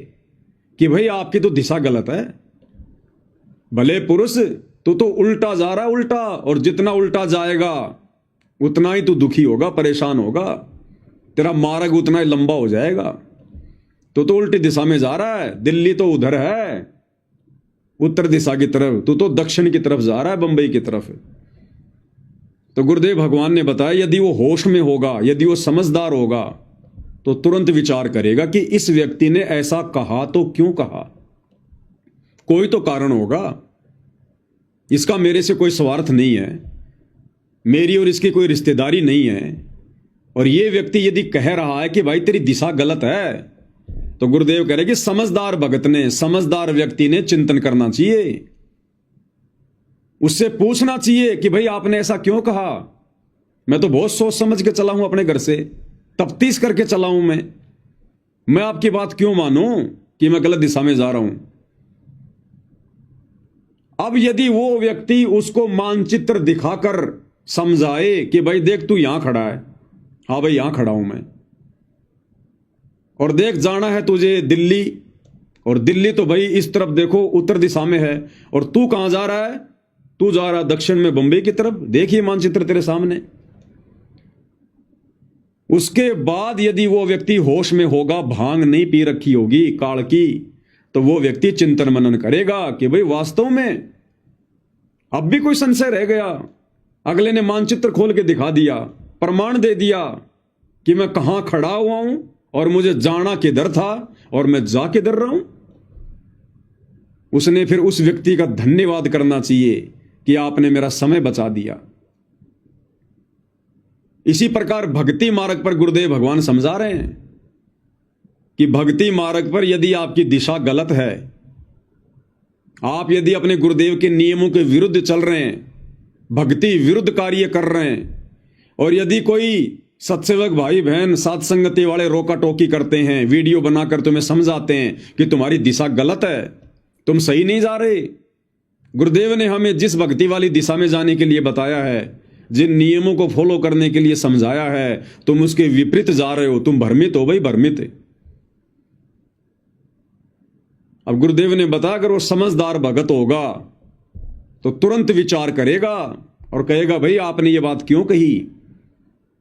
कि भाई आपकी तो दिशा गलत है, भले पुरुष तू तो उल्टा जा रहा है उल्टा, और जितना उल्टा जाएगा उतना ही तू दुखी होगा, परेशान होगा, तेरा मार्ग उतना ही लंबा हो जाएगा। तो उल्टी दिशा में जा रहा है, दिल्ली तो उधर है उत्तर दिशा की तरफ, तू तो दक्षिण की तरफ जा रहा है बंबई की तरफ। तो गुरुदेव भगवान ने बताया यदि वो होश में होगा, यदि वो समझदार होगा, तो तुरंत विचार करेगा कि इस व्यक्ति ने ऐसा कहा तो क्यों कहा, कोई तो कारण होगा, इसका मेरे से कोई स्वार्थ नहीं है, मेरी और इसकी कोई रिश्तेदारी नहीं है। और ये व्यक्ति यदि कह रहा है कि भाई तेरी दिशा गलत है, तो गुरुदेव कह रहे कि समझदार भगत ने, समझदार व्यक्ति ने चिंतन करना चाहिए, उससे पूछना चाहिए कि भाई आपने ऐसा क्यों कहा। मैं तो बहुत सोच समझ के चला हूं, अपने घर से तफ्तीश करके चला हूं, मैं आपकी बात क्यों मानूं कि मैं गलत दिशा में जा रहा हूं। अब यदि वो व्यक्ति उसको मानचित्र दिखाकर समझाए कि भाई देख तू यहां खड़ा है, हाँ भाई यहां खड़ा हूं मैं, और देख जाना है तुझे दिल्ली, और दिल्ली तो भाई इस तरफ देखो उत्तर दिशा में है, और तू कहां जा रहा है, तू जा रहा दक्षिण में बंबई की तरफ, देखिए मानचित्र तेरे सामने। उसके बाद यदि वो व्यक्ति होश में होगा, भांग नहीं पी रखी होगी काल की, तो वो व्यक्ति चिंतन मनन करेगा कि भाई वास्तव में अब भी कोई संशय रह गया। अगले ने मानचित्र खोल के दिखा दिया, प्रमाण दे दिया कि मैं कहां खड़ा हुआ हूं और मुझे जाना किधर था और मैं जा किधर रहा हूं। उसने फिर उस व्यक्ति का धन्यवाद करना चाहिए कि आपने मेरा समय बचा दिया। इसी प्रकार भक्ति मार्ग पर गुरुदेव भगवान समझा रहे हैं कि भक्ति मार्ग पर यदि आपकी दिशा गलत है, आप यदि अपने गुरुदेव के नियमों के विरुद्ध चल रहे हैं, भक्ति विरुद्ध कार्य कर रहे हैं, और यदि कोई सत्सेवक भाई बहन साथ संगति वाले रोका टोकी करते हैं, वीडियो बनाकर तुम्हें समझाते हैं कि तुम्हारी दिशा गलत है, तुम सही नहीं जा रहे, गुरुदेव ने हमें जिस भक्ति वाली दिशा में जाने के लिए बताया है, जिन नियमों को फॉलो करने के लिए समझाया है, तुम उसके विपरीत जा रहे हो, तुम भ्रमित हो भाई, भ्रमित। अब गुरुदेव ने बताया अगर वो समझदार भगत होगा तो तुरंत विचार करेगा और कहेगा भाई आपने ये बात क्यों कही,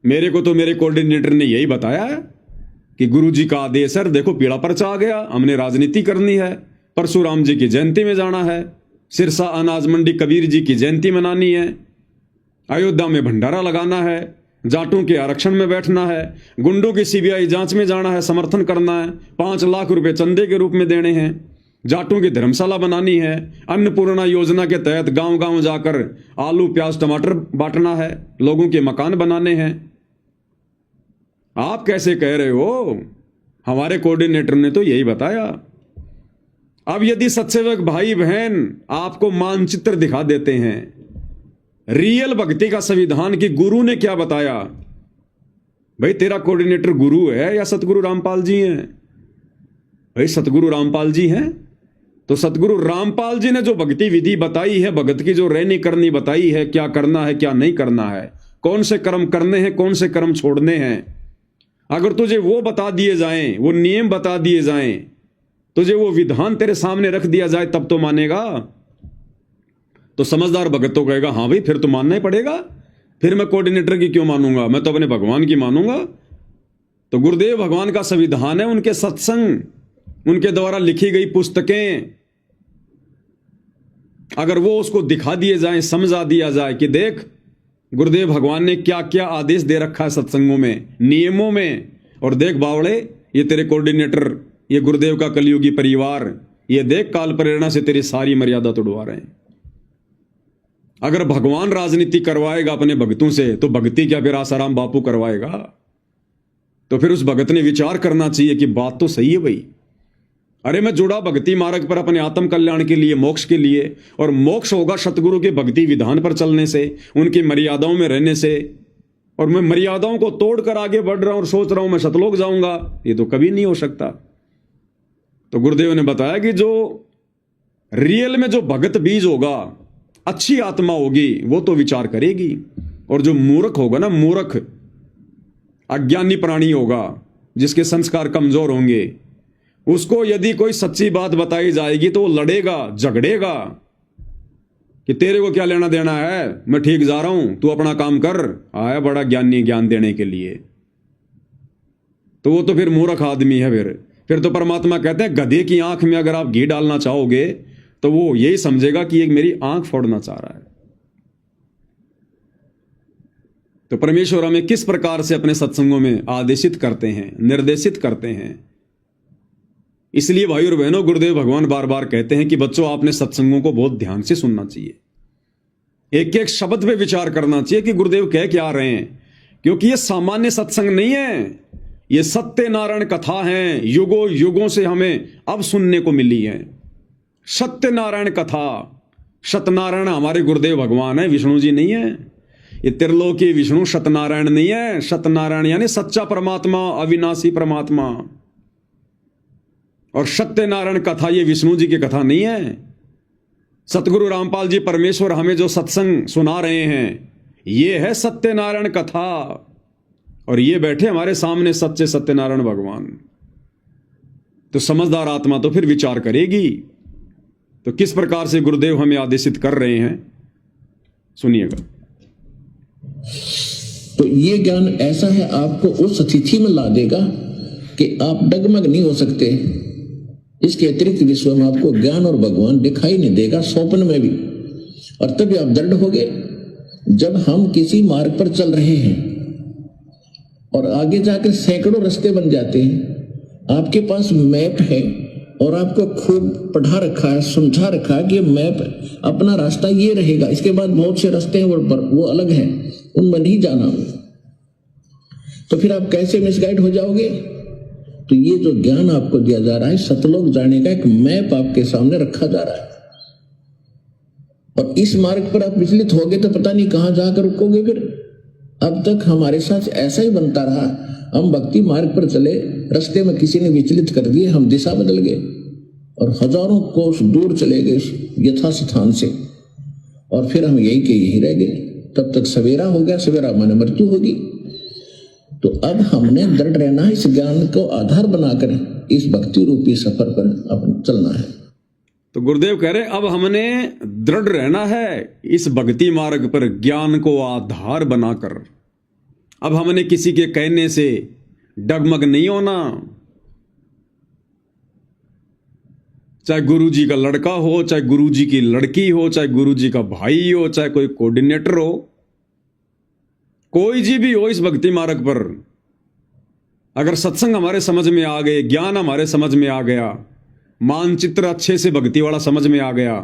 मेरे को तो मेरे कोऑर्डिनेटर ने यही बताया है कि गुरुजी का आदेश है, देखो पीड़ा पर्चा आ गया, हमने राजनीति करनी है, परशुराम जी की जयंती में जाना है, सिरसा अनाज मंडी कबीर जी की जयंती मनानी है, अयोध्या में भंडारा लगाना है, जाटों के आरक्षण में बैठना है, गुंडों की सीबीआई जांच में जाना है, समर्थन करना है, 5 लाख रुपए चंदे के रूप में देने हैं, जाटों की धर्मशाला बनानी है, अन्नपूर्णा योजना के तहत गांव गांव जाकर आलू प्याज टमाटर बांटना है, लोगों के मकान बनाने हैं। आप कैसे कह रहे हो, हमारे कोऑर्डिनेटर ने तो यही बताया। अब यदि सत्सेवक भाई बहन आपको मानचित्र दिखा देते हैं, रियल भक्ति का संविधान की गुरु ने क्या बताया, भाई तेरा कोऑर्डिनेटर गुरु है या सतगुरु रामपाल जी हैं, भाई सतगुरु रामपाल जी हैं, तो सतगुरु रामपाल जी ने जो भक्ति विधि बताई है, भगत की जो रहनी करनी बताई है, क्या करना है क्या नहीं करना है, कौन से कर्म करने हैं कौन से कर्म छोड़ने हैं, अगर तुझे वो बता दिए जाएं, वो नियम बता दिए जाएं, तुझे वो विधान तेरे सामने रख दिया जाए, तब तो मानेगा। तो समझदार भगत तो कहेगा हाँ भाई फिर तो मानना ही पड़ेगा, फिर मैं कोऑर्डिनेटर की क्यों मानूंगा, मैं तो अपने भगवान की मानूंगा। तो गुरुदेव भगवान का संविधान है, उनके सत्संग, उनके द्वारा लिखी गई पुस्तकें, अगर वो उसको दिखा दिए जाएं, समझा दिया जाए कि देख गुरुदेव भगवान ने क्या क्या आदेश दे रखा है सत्संगों में, नियमों में, और देख बावड़े ये तेरे कोऑर्डिनेटर, ये गुरुदेव का कलयुगी परिवार, ये देख काल प्रेरणा से तेरी सारी मर्यादा तोड़वा रहे हैं। अगर भगवान राजनीति करवाएगा अपने भक्तों से, तो भक्ति क्या फिर आसाराम बापू करवाएगा। तो फिर उस भगत ने विचार करना चाहिए कि बात तो सही है भाई, अरे मैं जुड़ा भक्ति मार्ग पर अपने आत्म कल्याण के लिए, मोक्ष के लिए, और मोक्ष होगा सतगुरु के भक्ति विधान पर चलने से, उनकी मर्यादाओं में रहने से, और मैं मर्यादाओं को तोड़कर आगे बढ़ रहा हूं और सोच रहा हूं मैं सतलोक जाऊंगा, ये तो कभी नहीं हो सकता। तो गुरुदेव ने बताया कि जो रियल में जो भगत बीज होगा, अच्छी आत्मा होगी, वो तो विचार करेगी, और जो मूर्ख होगा ना, मूर्ख अज्ञानी प्राणी होगा, जिसके संस्कार कमजोर होंगे, उसको यदि कोई सच्ची बात बताई जाएगी तो वो लड़ेगा, झगड़ेगा कि तेरे को क्या लेना देना है, मैं ठीक जा रहा हूं, तू अपना काम कर, आया बड़ा ज्ञानी ज्ञान देने के लिए। तो वो तो फिर मूर्ख आदमी है। फिर तो परमात्मा कहते हैं गधे की आंख में अगर आप घी डालना चाहोगे तो वो यही समझेगा कि एक मेरी आंख फोड़ना चाह रहा है। तो परमेश्वर हमें किस प्रकार से अपने सत्संगों में आदेशित करते हैं, निर्देशित करते हैं। इसलिए भाई और बहनों, गुरुदेव भगवान बार बार कहते हैं कि बच्चों आपने सत्संगों को बहुत ध्यान से सुनना चाहिए, एक एक शब्द पे विचार करना चाहिए कि गुरुदेव कह क्या रहे हैं, क्योंकि ये सामान्य सत्संग नहीं है, ये सत्यनारायण कथा है, युगों युगों से हमें अब सुनने को मिली है। सत्यनारायण कथा, सत्यनारायण हमारे गुरुदेव भगवान है, विष्णु जी नहीं है। ये त्रिलोकी विष्णु सत्यनारायण नहीं है। सत्यनारायण यानी सच्चा परमात्मा, अविनाशी परमात्मा। और सत्यनारायण कथा ये विष्णु जी की कथा नहीं है। सतगुरु रामपाल जी परमेश्वर हमें जो सत्संग सुना रहे हैं, ये है सत्यनारायण कथा, और ये बैठे हमारे सामने सच्चे सत्यनारायण भगवान। तो समझदार आत्मा तो फिर विचार करेगी। तो किस प्रकार से गुरुदेव हमें आदेशित कर रहे हैं, सुनिएगा। तो ये ज्ञान ऐसा है, आपको उस स्थिति में ला देगा कि आप डगमग नहीं हो सकते। इसके अतिरिक्त विश्व में आपको ज्ञान और भगवान दिखाई नहीं देगा, स्वप्न में भी। और तभी आप दृढ़ होगे। जब हम किसी मार्ग पर चल रहे हैं और आगे जाकर सैकड़ों रास्ते बन जाते हैं, आपके पास मैप है और आपको खूब पढ़ा रखा है, समझा रखा है कि मैप अपना रास्ता ये रहेगा, इसके बाद बहुत से रास्ते हैं वो अलग हैं, उनमें नहीं जाना। तो फिर आप कैसे मिसगाइड हो जाओगे? तो ये जो ज्ञान आपको दिया जा रहा है, सतलोक जाने का एक मैप आपके सामने रखा जा रहा है। और इस मार्ग पर आप विचलित होगे तो पता नहीं कहां जाकर रुकोगे। फिर अब तक हमारे साथ ऐसा ही बनता रहा, हम भक्ति मार्ग पर चले, रास्ते में किसी ने विचलित कर दिए, हम दिशा बदल गए और हजारों कोस दूर चले गए यथास्थान से, और फिर हम यही के यही रह गए। तब तक सवेरा हो गया, सवेरा माने मृत्यु होगी। तो अब हमने दृढ़ रहना है, इस ज्ञान को आधार बनाकर इस भक्ति रूपी सफर पर अपन चलना है। तो गुरुदेव कह रहे अब हमने दृढ़ रहना है इस भक्ति मार्ग पर, ज्ञान को आधार बनाकर। अब हमने किसी के कहने से डगमग नहीं होना, चाहे गुरुजी का लड़का हो, चाहे गुरुजी की लड़की हो, चाहे गुरुजी का भाई हो, चाहे कोई कोऑर्डिनेटर हो, कोई जी भी हो इस भक्ति मार्ग पर। अगर सत्संग हमारे समझ में आ गए, ज्ञान हमारे समझ में आ गया, मानचित्र अच्छे से भक्ति वाला समझ में आ गया,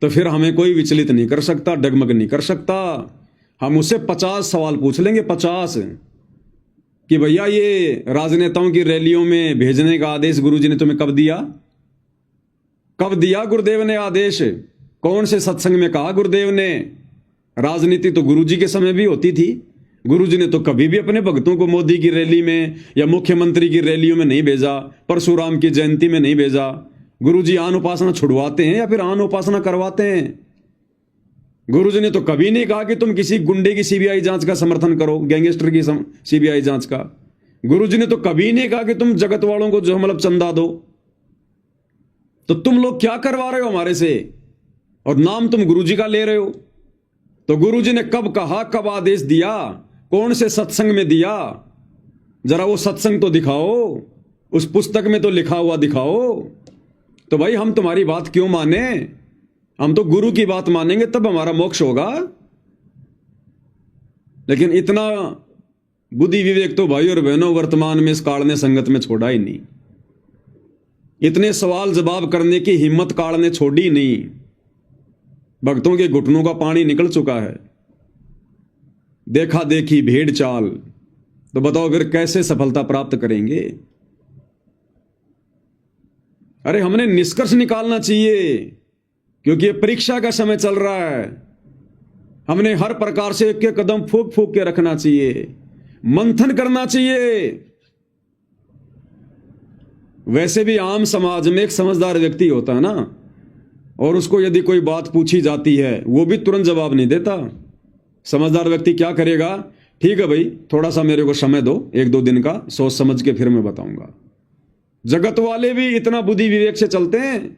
तो फिर हमें कोई विचलित नहीं कर सकता, डगमग नहीं कर सकता। हम उससे 50 सवाल पूछ लेंगे, 50, कि भैया ये राजनेताओं की रैलियों में भेजने का आदेश गुरुजी ने तुम्हें कब दिया? कब दिया गुरुदेव ने आदेश? कौन से सत्संग में कहा गुरुदेव ने? राजनीति तो गुरुजी के समय भी होती थी। गुरुजी ने तो कभी भी अपने भक्तों को मोदी की रैली में या मुख्यमंत्री की रैलियों में नहीं भेजा, परशुराम की जयंती में नहीं भेजा। गुरुजी आन उपासना छुड़वाते हैं या फिर आन उपासना करवाते हैं? गुरुजी ने तो कभी नहीं कहा कि तुम किसी गुंडे की सीबीआई जांच का समर्थन करो, गैंगस्टर की सीबीआई जांच का। गुरुजी ने तो कभी नहीं कहा कि तुम जगत वालों को जो मतलब चंदा दो। तो तुम लोग क्या करवा रहे हो हमारे से, और नाम तुम गुरुजी का ले रहे हो। तो गुरुजी ने कब कहा, कब आदेश दिया, कौन से सत्संग में दिया? जरा वो सत्संग तो दिखाओ, उस पुस्तक में तो लिखा हुआ दिखाओ। तो भाई हम तुम्हारी बात क्यों माने? हम तो गुरु की बात मानेंगे, तब हमारा मोक्ष होगा। लेकिन इतना बुद्धि विवेक तो भाई और बहनों वर्तमान में इस काल ने संगत में छोड़ा ही नहीं। इतने सवाल जवाब करने की हिम्मत काल ने छोड़ी नहीं। भक्तों के घुटनों का पानी निकल चुका है। देखा देखी भेड़ चाल, तो बताओ फिर कैसे सफलता प्राप्त करेंगे? अरे हमने निष्कर्ष निकालना चाहिए, क्योंकि ये परीक्षा का समय चल रहा है। हमने हर प्रकार से एक एक कदम फूक फूक के रखना चाहिए, मंथन करना चाहिए। वैसे भी आम समाज में एक समझदार व्यक्ति होता है ना, और उसको यदि कोई बात पूछी जाती है वो भी तुरंत जवाब नहीं देता। समझदार व्यक्ति क्या करेगा? ठीक है भाई, थोड़ा सा मेरे को समय दो, 1-2 दिन का, सोच समझ के फिर मैं बताऊंगा। जगत वाले भी इतना बुद्धि विवेक से चलते हैं,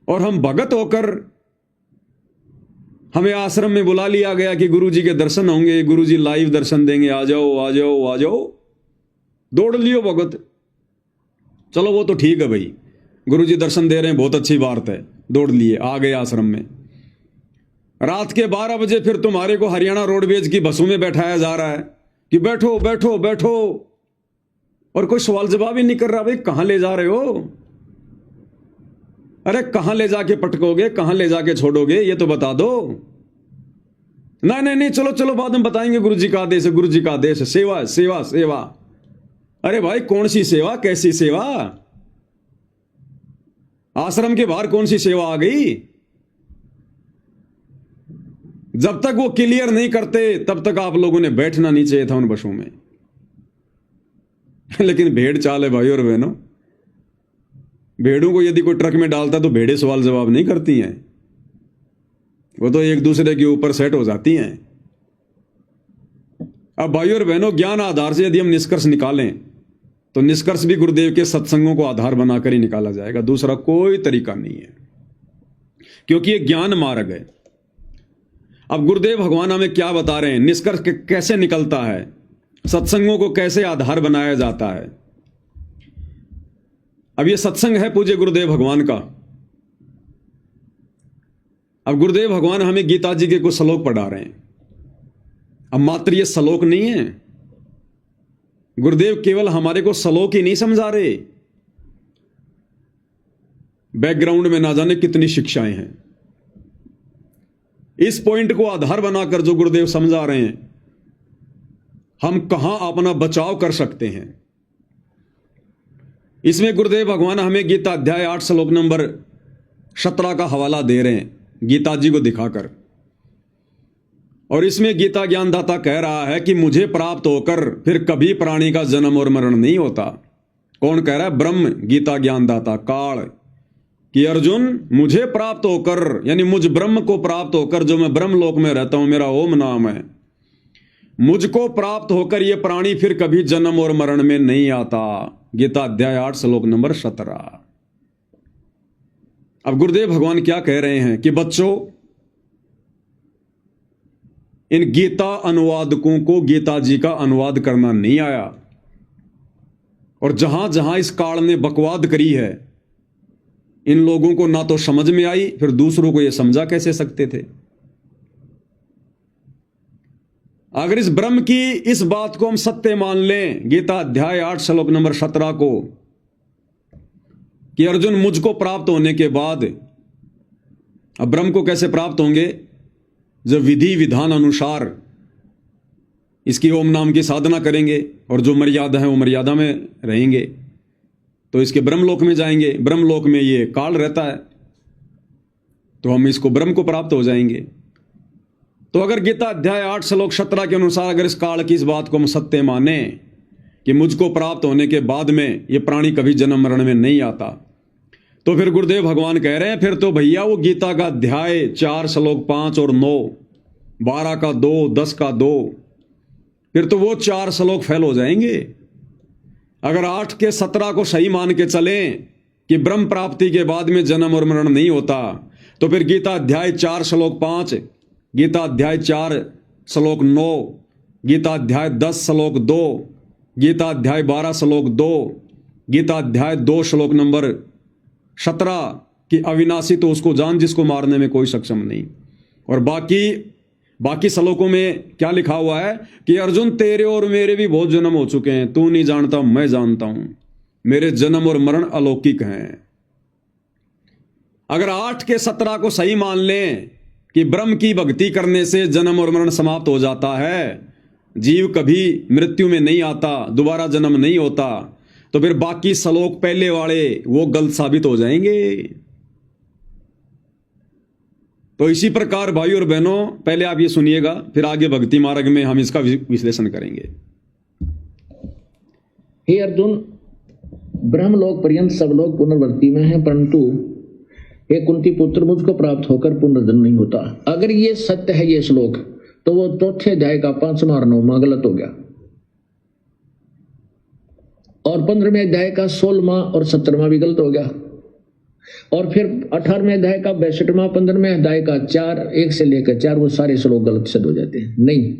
और हम भगत होकर हमें आश्रम में बुला लिया गया कि गुरुजी के दर्शन होंगे, गुरुजी लाइव दर्शन देंगे, आ जाओ आ जाओ आ जाओ। दौड़ लियो भगत। चलो वो तो ठीक है भाई, गुरुजी दर्शन दे रहे हैं, बहुत अच्छी बात है, दौड़ लिए, आ गए आश्रम में। रात के 12 बजे फिर तुम्हारे को हरियाणा रोडवेज की बसों में बैठाया जा रहा है कि बैठो बैठो बैठो, और कोई सवाल जवाब ही नहीं कर रहा। भाई कहां ले जा रहे हो? अरे कहां ले जाके पटकोगे, कहां ले जाके छोड़ोगे, ये तो बता दो। नहीं नहीं नहीं, चलो चलो बाद में बताएंगे, गुरुजी का आदेश है, गुरुजी का आदेश है, सेवा सेवा सेवा। अरे भाई कौन सी सेवा, कैसी सेवा? आश्रम के बाहर कौन सी सेवा आ गई? जब तक वो क्लियर नहीं करते तब तक आप लोगों ने बैठना नहीं चाहिए था उन बसों में। लेकिन भेड़ चाल है भाई और बहनों। भेड़ों को यदि कोई ट्रक में डालता तो भेड़े सवाल जवाब नहीं करती हैं, वो तो एक दूसरे के ऊपर सेट हो जाती हैं। अब भाई और बहनों, ज्ञान आधार से यदि हम निष्कर्ष निकालें तो निष्कर्ष भी गुरुदेव के सत्संगों को आधार बनाकर ही निकाला जाएगा, दूसरा कोई तरीका नहीं है, क्योंकि ये ज्ञान मार्ग है। अब गुरुदेव भगवान हमें क्या बता रहे हैं, निष्कर्ष कैसे निकलता है, सत्संगों को कैसे आधार बनाया जाता है। अब ये सत्संग है पूज्य गुरुदेव भगवान का। अब गुरुदेव भगवान हमें गीता जी के कुछ श्लोक पढ़ा रहे हैं। अब मात्र ये श्लोक नहीं है, गुरुदेव केवल हमारे को श्लोक ही नहीं समझा रहे, बैकग्राउंड में ना जाने कितनी शिक्षाएं हैं। इस पॉइंट को आधार बनाकर जो गुरुदेव समझा रहे हैं, हम कहां अपना बचाव कर सकते हैं। इसमें गुरुदेव भगवान हमें गीता अध्याय 8 श्लोक नंबर 17 का हवाला दे रहे हैं, गीता जी को दिखाकर। और इसमें गीता ज्ञानदाता कह रहा है कि मुझे प्राप्त होकर फिर कभी प्राणी का जन्म और मरण नहीं होता। कौन कह रहा है? ब्रह्म गीता ज्ञानदाता काल, कि अर्जुन मुझे प्राप्त होकर, यानी मुझ ब्रह्म को प्राप्त होकर, जो मैं ब्रह्म लोक में रहता हूं, मेरा ओम नाम है, मुझको प्राप्त होकर ये प्राणी फिर कभी जन्म और मरण में नहीं आता। गीता अध्याय 8 श्लोक नंबर 17। अब गुरुदेव भगवान क्या कह रहे हैं कि बच्चों, इन गीता अनुवादकों को गीता जी का अनुवाद करना नहीं आया, और जहां जहां इस काल ने बकवाद करी है, इन लोगों को ना तो समझ में आई, फिर दूसरों को यह समझा कैसे सकते थे। अगर इस ब्रह्म की इस बात को हम सत्य मान लें, गीता अध्याय 8 श्लोक नंबर 17 को, कि अर्जुन मुझको प्राप्त होने के बाद, अब ब्रह्म को कैसे प्राप्त होंगे? जब विधि विधान अनुसार इसकी ओम नाम की साधना करेंगे, और जो मर्यादा है वो मर्यादा में रहेंगे, तो इसके ब्रह्मलोक में जाएंगे। ब्रह्मलोक में ये काल रहता है, तो हम इसको ब्रह्म को प्राप्त हो जाएंगे। तो अगर गीता अध्याय 8 श्लोक 17 के अनुसार अगर इस काल की इस बात को हम सत्य माने कि मुझको प्राप्त होने के बाद में ये प्राणी कभी जन्म मरण में नहीं आता, तो फिर गुरुदेव भगवान कह रहे हैं फिर तो भैया वो गीता का अध्याय 4 श्लोक 5 और 9, 12 का 2, 10 का 2, फिर तो वो 4 श्लोक फेल हो जाएंगे। अगर 8 के 17 को सही मान के चलें कि ब्रह्म प्राप्ति के बाद में जन्म और मरण नहीं होता, तो फिर गीता अध्याय 4 श्लोक 5, गीता अध्याय 4 श्लोक 9, गीता अध्याय 10 श्लोक 2, गीता अध्याय 12 श्लोक 2, गीता अध्याय 2 श्लोक नंबर 17 कि अविनाशी तो उसको जान जिसको मारने में कोई सक्षम नहीं। और बाकी श्लोकों में क्या लिखा हुआ है कि अर्जुन तेरे और मेरे भी बहुत जन्म हो चुके हैं, तू नहीं जानता मैं जानता हूं, मेरे जन्म और मरण अलौकिक हैं। अगर 8 के 17 को सही मान लें कि ब्रह्म की भक्ति करने से जन्म और मरण समाप्त हो जाता है, जीव कभी मृत्यु में नहीं आता, दोबारा जन्म नहीं होता, तो फिर बाकी श्लोक पहले वाले वो गलत साबित हो जाएंगे। तो इसी प्रकार भाई और बहनों, पहले आप ये सुनिएगा, फिर आगे भक्ति मार्ग में हम इसका विश्लेषण करेंगे। हे अर्जुन, ब्रह्मलोक पर्यंत सब लोग पुनर्वृत्ति में हैं, परंतु हे कुंती पुत्र, मुझको प्राप्त होकर पुनर्जन्म नहीं होता। अगर ये सत्य है ये श्लोक, तो वो 4थे अध्याय का 5वां और 9वां गलत हो गया, और 15वें अध्याय का 16वां और 17वां भी गलत हो गया, और फिर 18वें अध्याय का 62वां, 15वें अध्याय का 4, 1 से लेकर 4, वो सारे श्लोक गलत सिद्ध हो जाते हैं। नहीं,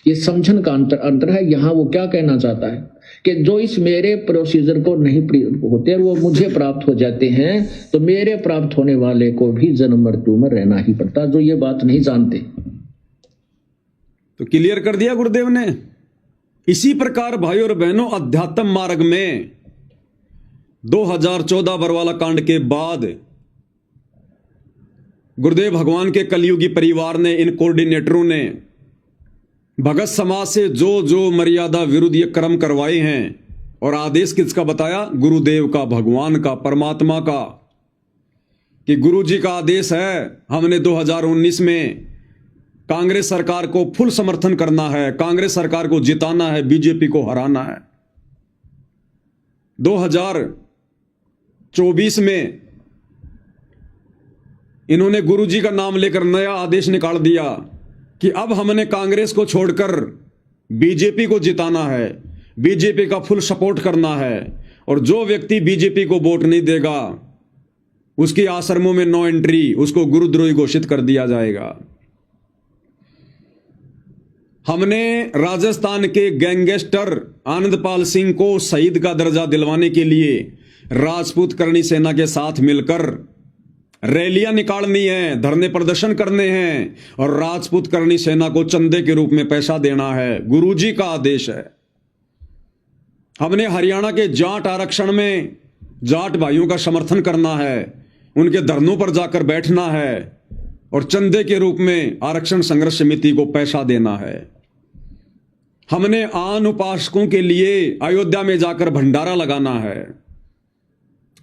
ये समझन का अंतर है। यहां वो क्या कहना चाहता है कि जो इस मेरे प्रोसीजर को नहीं होते, वो मुझे प्राप्त हो जाते हैं, तो मेरे प्राप्त होने वाले को भी जन्म मृत्यु में रहना ही पड़ता। जो ये बात नहीं जानते, तो क्लियर कर दिया गुरुदेव ने। इसी प्रकार भाई और बहनों, अध्यात्म मार्ग में 2014 बरवाला कांड के बाद गुरुदेव भगवान के कलयुगी परिवार ने, इन कोऑर्डिनेटरों ने भगत समाज से जो जो मर्यादा विरुद्ध ये कर्म करवाए हैं, और आदेश किसका बताया? गुरुदेव का, भगवान का, परमात्मा का, कि गुरु जी का आदेश है, हमने 2019 में कांग्रेस सरकार को फुल समर्थन करना है, कांग्रेस सरकार को जिताना है, बीजेपी को हराना है। 2024 में इन्होंने गुरु जी का नाम लेकर नया आदेश निकाल दिया कि अब हमने कांग्रेस को छोड़कर बीजेपी को जिताना है, बीजेपी का फुल सपोर्ट करना है, और जो व्यक्ति बीजेपी को वोट नहीं देगा उसकी आश्रमों में नो एंट्री, उसको गुरुद्रोही घोषित कर दिया जाएगा। हमने राजस्थान के गैंगस्टर आनंदपाल सिंह को शहीद का दर्जा दिलवाने के लिए राजपूत करणी सेना के साथ मिलकर रैलियां निकालनी है, धरने प्रदर्शन करने हैं और राजपूत करणी सेना को चंदे के रूप में पैसा देना है। गुरुजी का आदेश है। हमने हरियाणा के जाट आरक्षण में जाट भाइयों का समर्थन करना है, उनके धरनों पर जाकर बैठना है और चंदे के रूप में आरक्षण संघर्ष समिति को पैसा देना है। हमने आन उपासकों के लिए अयोध्या में जाकर भंडारा लगाना है।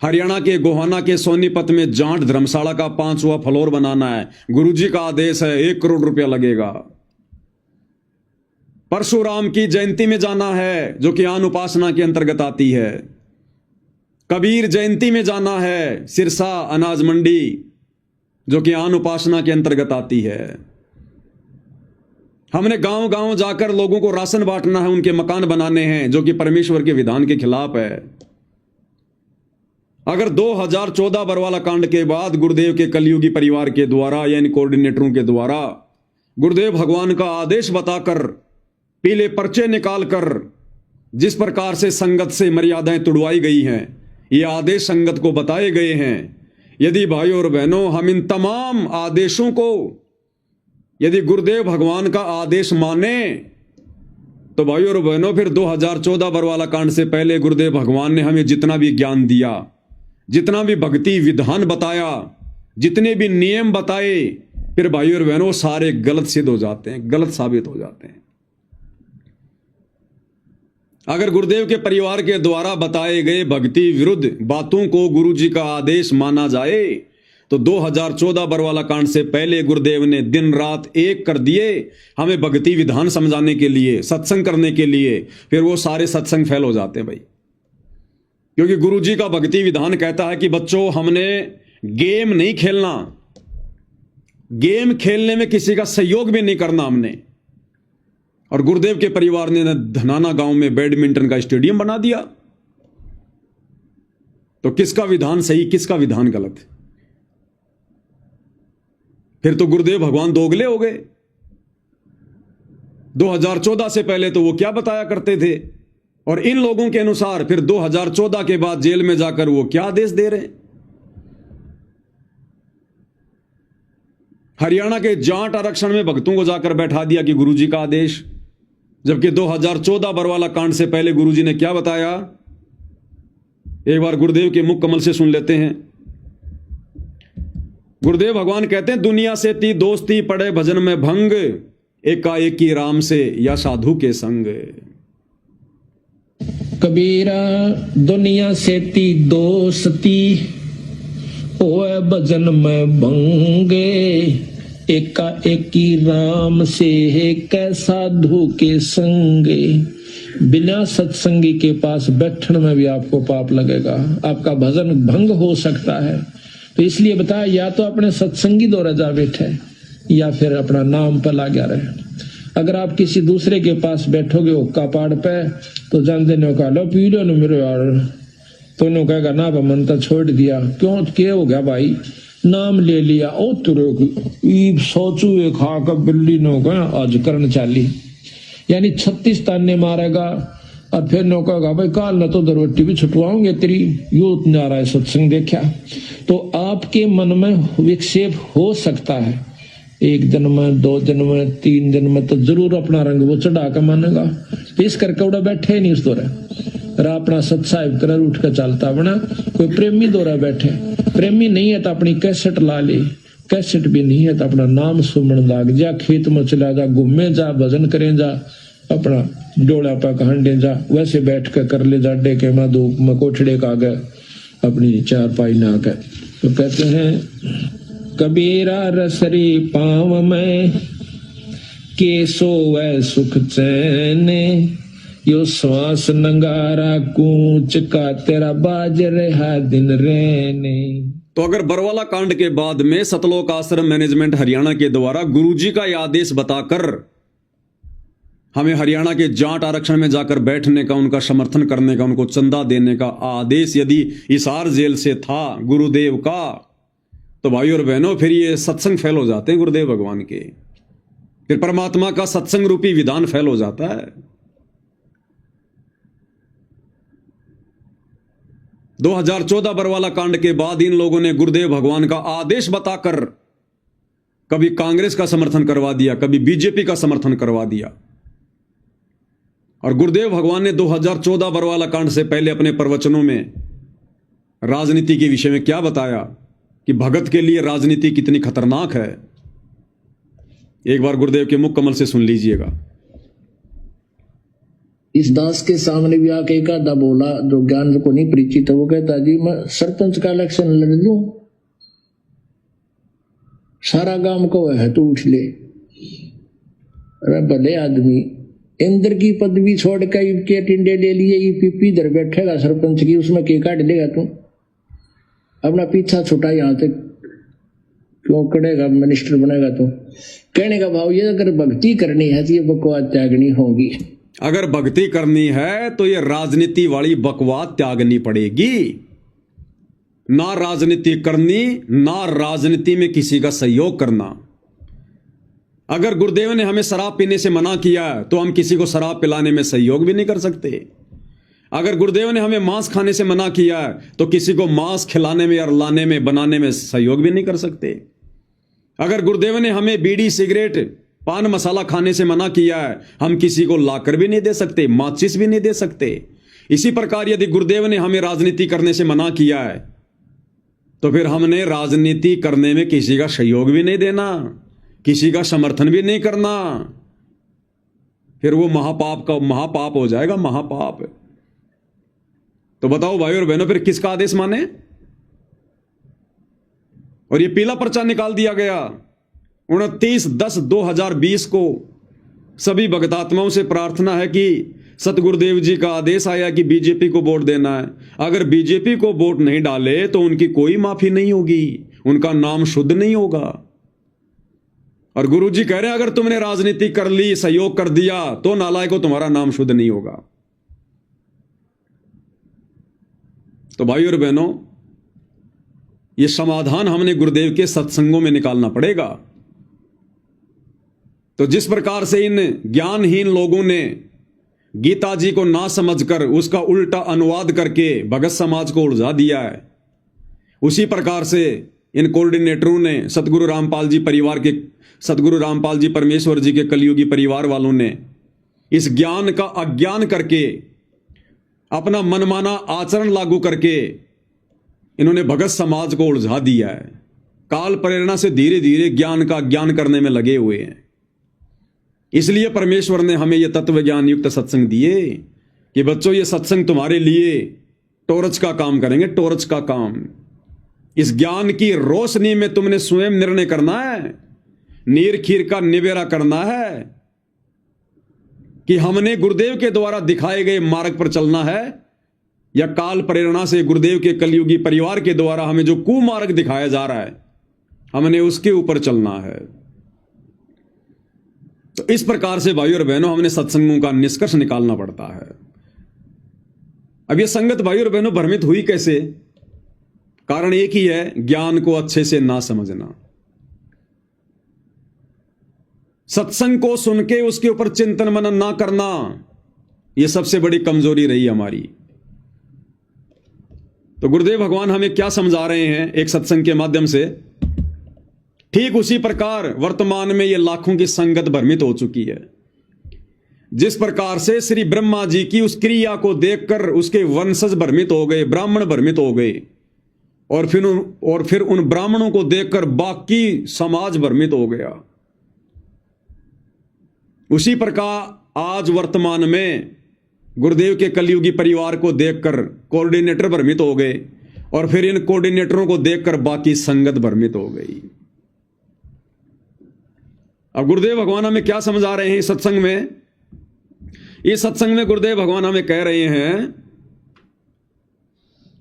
हरियाणा के गोहाना के सोनीपत में जाट धर्मशाला का 5वां फ्लोर बनाना है। गुरुजी का आदेश है, 1 करोड़ रुपया लगेगा। परशुराम की जयंती में जाना है, जो कि आन उपासना के अंतर्गत आती है। कबीर जयंती में जाना है, सिरसा अनाज मंडी, जो कि आन उपासना के अंतर्गत आती है। हमने गांव गांव जाकर लोगों को राशन बांटना है, उनके मकान बनाने हैं, जो कि परमेश्वर के विधान के खिलाफ है। अगर 2014 बरवाला कांड के बाद गुरुदेव के कलयुगी परिवार के द्वारा यानी कोऑर्डिनेटरों के द्वारा गुरुदेव भगवान का आदेश बताकर पीले पर्चे निकालकर जिस प्रकार से संगत से मर्यादाएं तुड़वाई गई हैं, ये आदेश संगत को बताए गए हैं। यदि भाइयों और बहनों हम इन तमाम आदेशों को यदि गुरुदेव भगवान का आदेश माने तो भाइयों और बहनों फिर 2014 बरवाला कांड से पहले गुरुदेव भगवान ने हमें जितना भी ज्ञान दिया, जितना भी भक्ति विधान बताया, जितने भी नियम बताए, फिर भाइयों और बहनों सारे गलत सिद्ध हो जाते हैं, गलत साबित हो जाते हैं। अगर गुरुदेव के परिवार के द्वारा बताए गए भक्ति विरुद्ध बातों को गुरुजी का आदेश माना जाए तो 2014 बरवाला कांड से पहले गुरुदेव ने दिन रात एक कर दिए हमें भक्ति विधान समझाने के लिए, सत्संग करने के लिए। फिर वो सारे सत्संग फेल हो जाते हैं भाई, क्योंकि गुरुजी का भक्ति विधान कहता है कि बच्चों हमने गेम नहीं खेलना, गेम खेलने में किसी का सहयोग भी नहीं करना हमने। और गुरुदेव के परिवार ने धनाना गांव में बैडमिंटन का स्टेडियम बना दिया। तो किसका विधान सही, किसका विधान गलत? फिर तो गुरुदेव भगवान दोगले हो गए। 2014 से पहले तो वो क्या बताया करते थे और इन लोगों के अनुसार फिर 2014 के बाद जेल में जाकर वो क्या आदेश दे रहे हैं। हरियाणा के जाट आरक्षण में भक्तों को जाकर बैठा दिया कि गुरुजी का आदेश, जबकि 2014 बरवाला कांड से पहले गुरुजी ने क्या बताया, एक बार गुरुदेव के मुख कमल से सुन लेते हैं। गुरुदेव भगवान कहते हैं, दुनिया से ती दोस्ती पड़े भजन में भंग, एकाएकी राम से या साधु के संग। कबीरा दुनिया से ती दोस्ती होए भजन में भंगे, एकाएकी राम से कै साधु के संगे। बिना सत्संगी के पास बैठने में भी आपको पाप लगेगा, आपका भजन भंग हो सकता है। तो इसलिए बताया, या तो अपने सत्संगी द्वारा जा बैठे या फिर अपना नाम पर लगा रहे। अगर आप किसी दूसरे के पास बैठोगे हुक्का पाड़ पे तो जान देने का लो पी लो मेरे यार, तो उन्होंने कहेगा ना मन तो छोड़ दिया। क्यों क्या हो गया भाई, नाम ले लिया ओ तुरे सोचू खा कर बिल्ली नो का आज करण चाली, यानी 36 ताने मारेगा और फिर नो कहेगा भाई काल न तो दरवट्टी भी छुटवाओगे तेरी, यो आ रहा है सत्संग देखा। तो आपके मन में विक्षेप हो सकता है, 1 दिन में 2 दिन में 3 दिन में तो जरूर अपना रंग वो चढ़ा कर मानेगा। इस करके उड़ा बैठे ही नहीं उस दौरा और अपना सत्साहिब कर उठ कर चलता बना। कोई प्रेमी दौरा बैठे, प्रेमी नहीं है तो अपनी कैसेट ला ले, कैसेट भी नहीं है तो अपना नाम सुमन लाग जा, खेत में चला जा, घूमे जा, भजन करें जा, अपना डोला पा हंडे जा, वैसे बैठ कर ले जा डेके में धूप में कोठड़े का गए अपनी चारपाई ना कर। तो कहते हैं कबीरा रसरी पाँव में के सोवे सुख चैन, यो श्वास नंगारा कूच का तेरा बाज रहा दिन रहने। तो अगर बरवाला कांड के बाद में सतलोक आश्रम मैनेजमेंट हरियाणा के द्वारा गुरुजी का यह आदेश बताकर हमें हरियाणा के जाट आरक्षण में जाकर बैठने का, उनका समर्थन करने का, उनको चंदा देने का आदेश यदि हिसार जेल से था गुरुदेव का, तो भाई और बहनों फिर ये सत्संग फेल हो जाते हैं गुरुदेव भगवान के। फिर परमात्मा का सत्संग रूपी विधान फेल हो जाता है। 2014 बरवाला कांड के बाद इन लोगों ने गुरुदेव भगवान का आदेश बताकर कभी कांग्रेस का समर्थन करवा दिया, कभी बीजेपी का समर्थन करवा दिया। और गुरुदेव भगवान ने 2014 बरवाला कांड से पहले अपने प्रवचनों में राजनीति के विषय में क्या बताया कि भगत के लिए राजनीति कितनी खतरनाक है। एक बार गुरुदेव के मुख कमल से सुन लीजिएगा। इस दास के सामने भी आके एक आधा बोला जो ज्ञान को नहीं परिचित है, वो कहता जी मैं सरपंच का इलेक्शन लड़ लूं, सारा गांव को है तू उठ ले। अरे भले आदमी, इंद्र की पदवी छोड़ के टिंडे ले लिए, ईपीपी इधर बैठेगा सरपंच की, उसमें के काट लेगा तू, अपना पीछा छुटा यहां तक क्यों करेगा, मिनिस्टर बनेगा तू। कहने का भाव ये, अगर भक्ति करनी है तो ये बकवास त्यागनी होगी। अगर भक्ति करनी है तो ये राजनीति वाली बकवास त्यागनी पड़ेगी। ना राजनीति करनी, ना राजनीति में किसी का सहयोग करना। अगर गुरुदेव ने हमें शराब पीने से मना किया तो हम किसी को शराब पिलाने में सहयोग भी नहीं कर सकते। अगर गुरुदेव ने हमें मांस खाने से मना किया तो किसी को मांस खिलाने में और लाने में बनाने में सहयोग भी नहीं कर सकते। अगर गुरुदेव ने हमें बीड़ी सिगरेट पान मसाला खाने से मना किया है, हम किसी को लाकर भी नहीं दे सकते, माचिस भी नहीं दे सकते। इसी प्रकार यदि गुरुदेव ने हमें राजनीति करने से मना किया है तो फिर हमने राजनीति करने में किसी का सहयोग भी नहीं देना, किसी का समर्थन भी नहीं करना। फिर वो महापाप हो जाएगा, महापाप। तो बताओ भाई और बहनों, फिर किसका आदेश माने। और ये पीला पर्चा निकाल दिया गया 29/10/2020 को। सभी भक्तात्माओं से प्रार्थना है कि सतगुरुदेव जी का आदेश आया कि बीजेपी को वोट देना है। अगर बीजेपी को वोट नहीं डाले तो उनकी कोई माफी नहीं होगी, उनका नाम शुद्ध नहीं होगा। और गुरुजी कह रहे हैं अगर तुमने राजनीति कर ली, सहयोग कर दिया, तो नालायक को तुम्हारा नाम शुद्ध नहीं होगा। तो भाई और बहनों, यह समाधान हमने गुरुदेव के सत्संगों में निकालना पड़ेगा। तो जिस प्रकार से इन ज्ञानहीन लोगों ने गीता जी को ना समझकर उसका उल्टा अनुवाद करके भगत समाज को उलझा दिया है, उसी प्रकार से इन कोऑर्डिनेटरों ने सतगुरु रामपाल जी परिवार के, सतगुरु रामपाल जी परमेश्वर जी के कलयुगी परिवार वालों ने इस ज्ञान का अज्ञान करके अपना मनमाना आचरण लागू करके इन्होंने भगत समाज को उलझा दिया है। काल प्रेरणा से धीरे धीरे ज्ञान का ज्ञान करने में लगे हुए हैं। इसलिए परमेश्वर ने हमें यह तत्व ज्ञान युक्त सत्संग दिए कि बच्चों ये सत्संग तुम्हारे लिए टॉर्च का काम करेंगे, टॉर्च का काम। इस ज्ञान की रोशनी में तुमने स्वयं निर्णय करना है, नीर खीर का निबेरा करना है कि हमने गुरुदेव के द्वारा दिखाए गए मार्ग पर चलना है या काल प्रेरणा से गुरुदेव के कलयुगी परिवार के द्वारा हमें जो कुमार्ग दिखाया जा रहा है हमने उसके ऊपर चलना है। तो इस प्रकार से भाई और बहनों हमने सत्संगों का निष्कर्ष निकालना पड़ता है। अब यह संगत भाई और बहनों भ्रमित हुई कैसे? कारण एक ही है, ज्ञान को अच्छे से ना समझना। सत्संग को सुन के उसके ऊपर चिंतन मनन ना करना, यह सबसे बड़ी कमजोरी रही हमारी। तो गुरुदेव भगवान हमें क्या समझा रहे हैं एक सत्संग के माध्यम से? ठीक उसी प्रकार वर्तमान में यह लाखों की संगत भ्रमित हो चुकी है। जिस प्रकार से श्री ब्रह्मा जी की उस क्रिया को देखकर उसके वंशज भ्रमित हो गए, ब्राह्मण भ्रमित हो गए, और फिर उन ब्राह्मणों को देखकर बाकी समाज भ्रमित हो गया। उसी प्रकार आज वर्तमान में गुरुदेव के कलयुगी परिवार को देखकर कोऑर्डिनेटर भ्रमित हो गए, और फिर इन कोऑर्डिनेटरों को देखकर बाकी संगत भ्रमित हो गई। अब गुरुदेव भगवान हमें क्या समझा रहे हैं सत्संग में? इस सत्संग में गुरुदेव भगवान हमें कह रहे हैं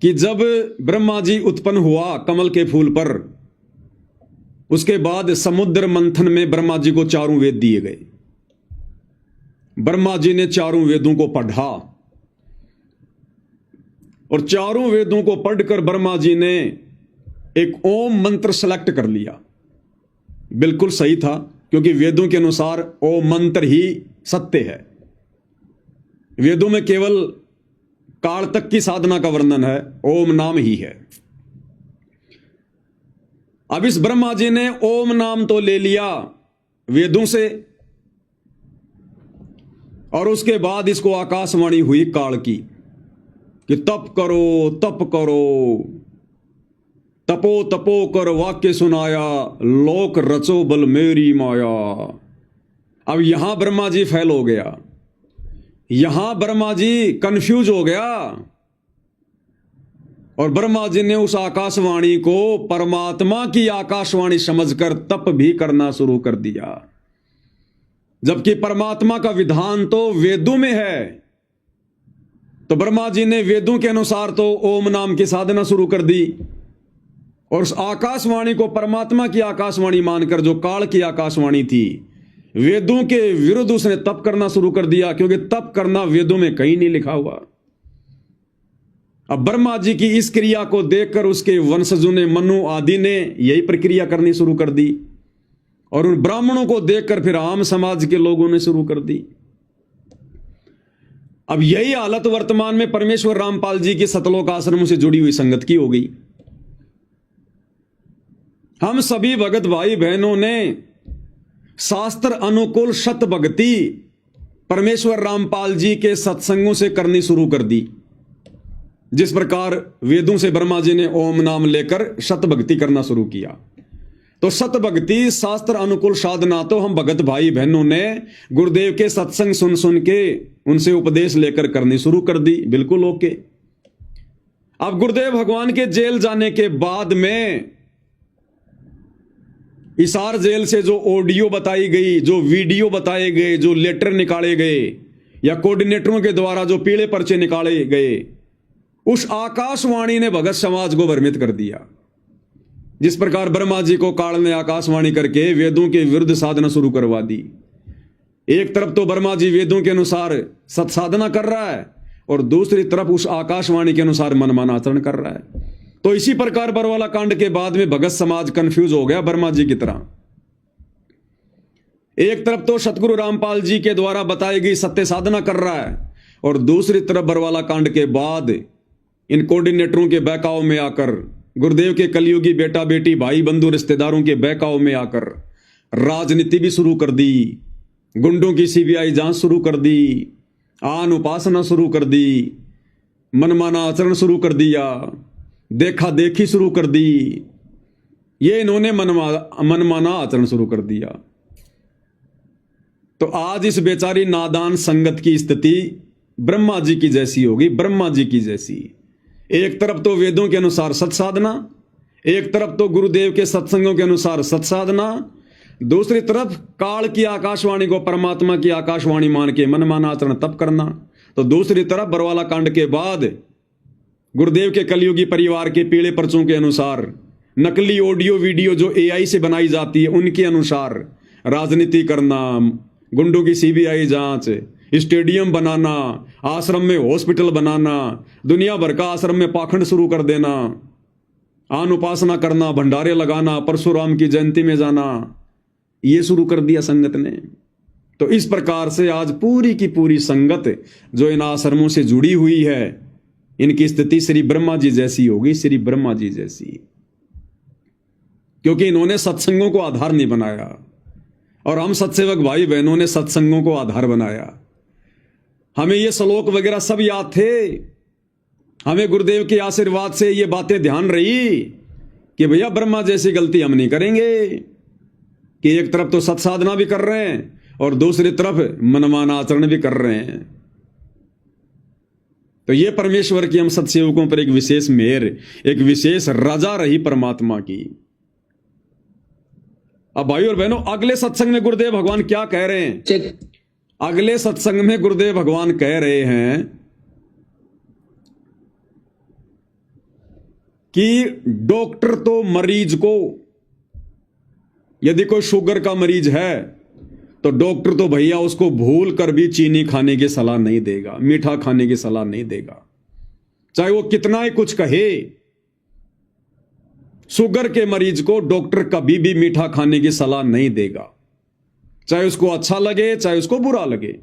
कि जब ब्रह्मा जी उत्पन्न हुआ कमल के फूल पर, उसके बाद समुद्र मंथन में ब्रह्मा जी को चारों वेद दिए गए। ब्रह्मा जी ने चारों वेदों को पढ़ा, और चारों वेदों को पढ़कर ब्रह्मा जी ने एक ओम मंत्र सेलेक्ट कर लिया। बिल्कुल सही था, क्योंकि वेदों के अनुसार ओम मंत्र ही सत्य है। वेदों में केवल काल तक की साधना का वर्णन है, ओम नाम ही है। अब इस ब्रह्मा जी ने ओम नाम तो ले लिया वेदों से, और उसके बाद इसको आकाशवाणी हुई काल की कि तप करो तप करो, तपो तपो कर वाक्य सुनाया, लोक रचो बल मेरी माया। अब यहां ब्रह्मा जी फेल हो गया, यहां ब्रह्मा जी कंफ्यूज हो गया, और ब्रह्मा जी ने उस आकाशवाणी को परमात्मा की आकाशवाणी समझकर तप भी करना शुरू कर दिया, जबकि परमात्मा का विधान तो वेदों में है। तो ब्रह्मा जी ने वेदों के अनुसार तो ओम नाम की साधना शुरू कर दी, और उस आकाशवाणी को परमात्मा की आकाशवाणी मानकर, जो काल की आकाशवाणी थी, वेदों के विरुद्ध उसने तप करना शुरू कर दिया, क्योंकि तप करना वेदों में कहीं नहीं लिखा हुआ। अब ब्रह्मा जी की इस क्रिया को देखकर उसके वंशजों ने, मनु आदि ने यही प्रक्रिया करनी शुरू कर दी, और उन ब्राह्मणों को देखकर फिर आम समाज के लोगों ने शुरू कर दी। अब यही हालत वर्तमान में परमेश्वर रामपाल जी की सतलोक आश्रमों से जुड़ी हुई संगत की हो गई। हम सभी भगत भाई बहनों ने शास्त्र अनुकूल शत भक्ति परमेश्वर रामपाल जी के सत्संगों से करनी शुरू कर दी। जिस प्रकार वेदों से ब्रह्मा जी ने ओम नाम लेकर शत भक्ति करना शुरू किया, तो शत भक्ति शास्त्र अनुकूल साधना तो हम भगत भाई बहनों ने गुरुदेव के सत्संग सुन सुन के उनसे उपदेश लेकर करनी शुरू कर दी। बिल्कुल ओके। अब गुरुदेव भगवान के जेल जाने के बाद में हिसार जेल से जो ऑडियो बताई गई, जो वीडियो बताए गए, जो लेटर निकाले गए, या कोऑर्डिनेटरों के द्वारा जो पीले पर्चे निकाले गए, उस आकाशवाणी ने भगत समाज को भ्रमित कर दिया। जिस प्रकार ब्रह्मा जी को काल ने आकाशवाणी करके वेदों के विरुद्ध साधना शुरू करवा दी। एक तरफ तो ब्रह्मा जी वेदों के अनुसार सत्साधना कर रहा है, और दूसरी तरफ उस आकाशवाणी के अनुसार मनमाना आचरण कर रहा है। तो इसी प्रकार बरवाला कांड के बाद में भगत समाज कंफ्यूज हो गया ब्रह्मा जी की तरह। एक तरफ तो सतगुरु रामपाल जी के द्वारा बताई गई सत्य साधना कर रहा है, और दूसरी तरफ बरवाला कांड के बाद इन कोऑर्डिनेटरों के बहकाव में आकर, गुरुदेव के कलयुगी बेटा बेटी भाई बंधु रिश्तेदारों के बहकाव में आकर राजनीति भी शुरू कर दी, गुंडों की सीबीआई जांच शुरू कर दी, आन उपासना शुरू कर दी, मनमाना आचरण शुरू कर दिया, देखा देखी शुरू कर दी। ये इन्होंने मनमाना आचरण शुरू कर दिया। तो आज इस बेचारी नादान संगत की स्थिति ब्रह्मा जी की जैसी होगी, ब्रह्मा जी की जैसी। एक तरफ तो वेदों के अनुसार सत्साधना, एक तरफ तो गुरुदेव के सत्संगों के अनुसार सत्साधना, दूसरी तरफ काल की आकाशवाणी को परमात्मा की आकाशवाणी मान के मनमाना आचरण तप करना। तो दूसरी तरफ बरवाला कांड के बाद गुरुदेव के कलयुगी परिवार के पीले पर्चों के अनुसार, नकली ऑडियो वीडियो जो एआई से बनाई जाती है उनके अनुसार राजनीति करना, गुंडों की सीबीआई जांच, स्टेडियम बनाना, आश्रम में हॉस्पिटल बनाना, दुनिया भर का आश्रम में पाखंड शुरू कर देना, आन उपासना करना, भंडारे लगाना, परशुराम की जयंती में जाना, ये शुरू कर दिया संगत ने। तो इस प्रकार से आज पूरी की पूरी संगत जो इन आश्रमों से जुड़ी हुई है, इनकी स्थिति श्री ब्रह्मा जी जैसी होगी, श्री ब्रह्मा जी जैसी। क्योंकि इन्होंने सत्संगों को आधार नहीं बनाया, और हम सत्सेवक भाई बहनों ने सत्संगों को आधार बनाया। हमें ये श्लोक वगैरह सब याद थे, हमें गुरुदेव के आशीर्वाद से ये बातें ध्यान रही कि भैया ब्रह्मा जैसी गलती हम नहीं करेंगे, कि एक तरफ तो सत्साधना भी कर रहे हैं और दूसरी तरफ मनमाना आचरण भी कर रहे हैं। तो ये परमेश्वर की हम सत्सेवकों पर एक विशेष मेहर, एक विशेष रजा रही परमात्मा की। अब भाई और बहनों, अगले सत्संग में गुरुदेव भगवान क्या कह रहे हैं? अगले सत्संग में गुरुदेव भगवान कह रहे हैं कि डॉक्टर तो मरीज को, यदि कोई शुगर का मरीज है तो डॉक्टर तो भैया उसको भूल कर भी चीनी खाने की सलाह नहीं देगा, मीठा खाने की सलाह नहीं देगा, चाहे वो कितना ही कुछ कहे। शुगर के मरीज को डॉक्टर कभी भी मीठा खाने की सलाह नहीं देगा। चाहे उसको अच्छा लगे चाहे उसको बुरा लगे।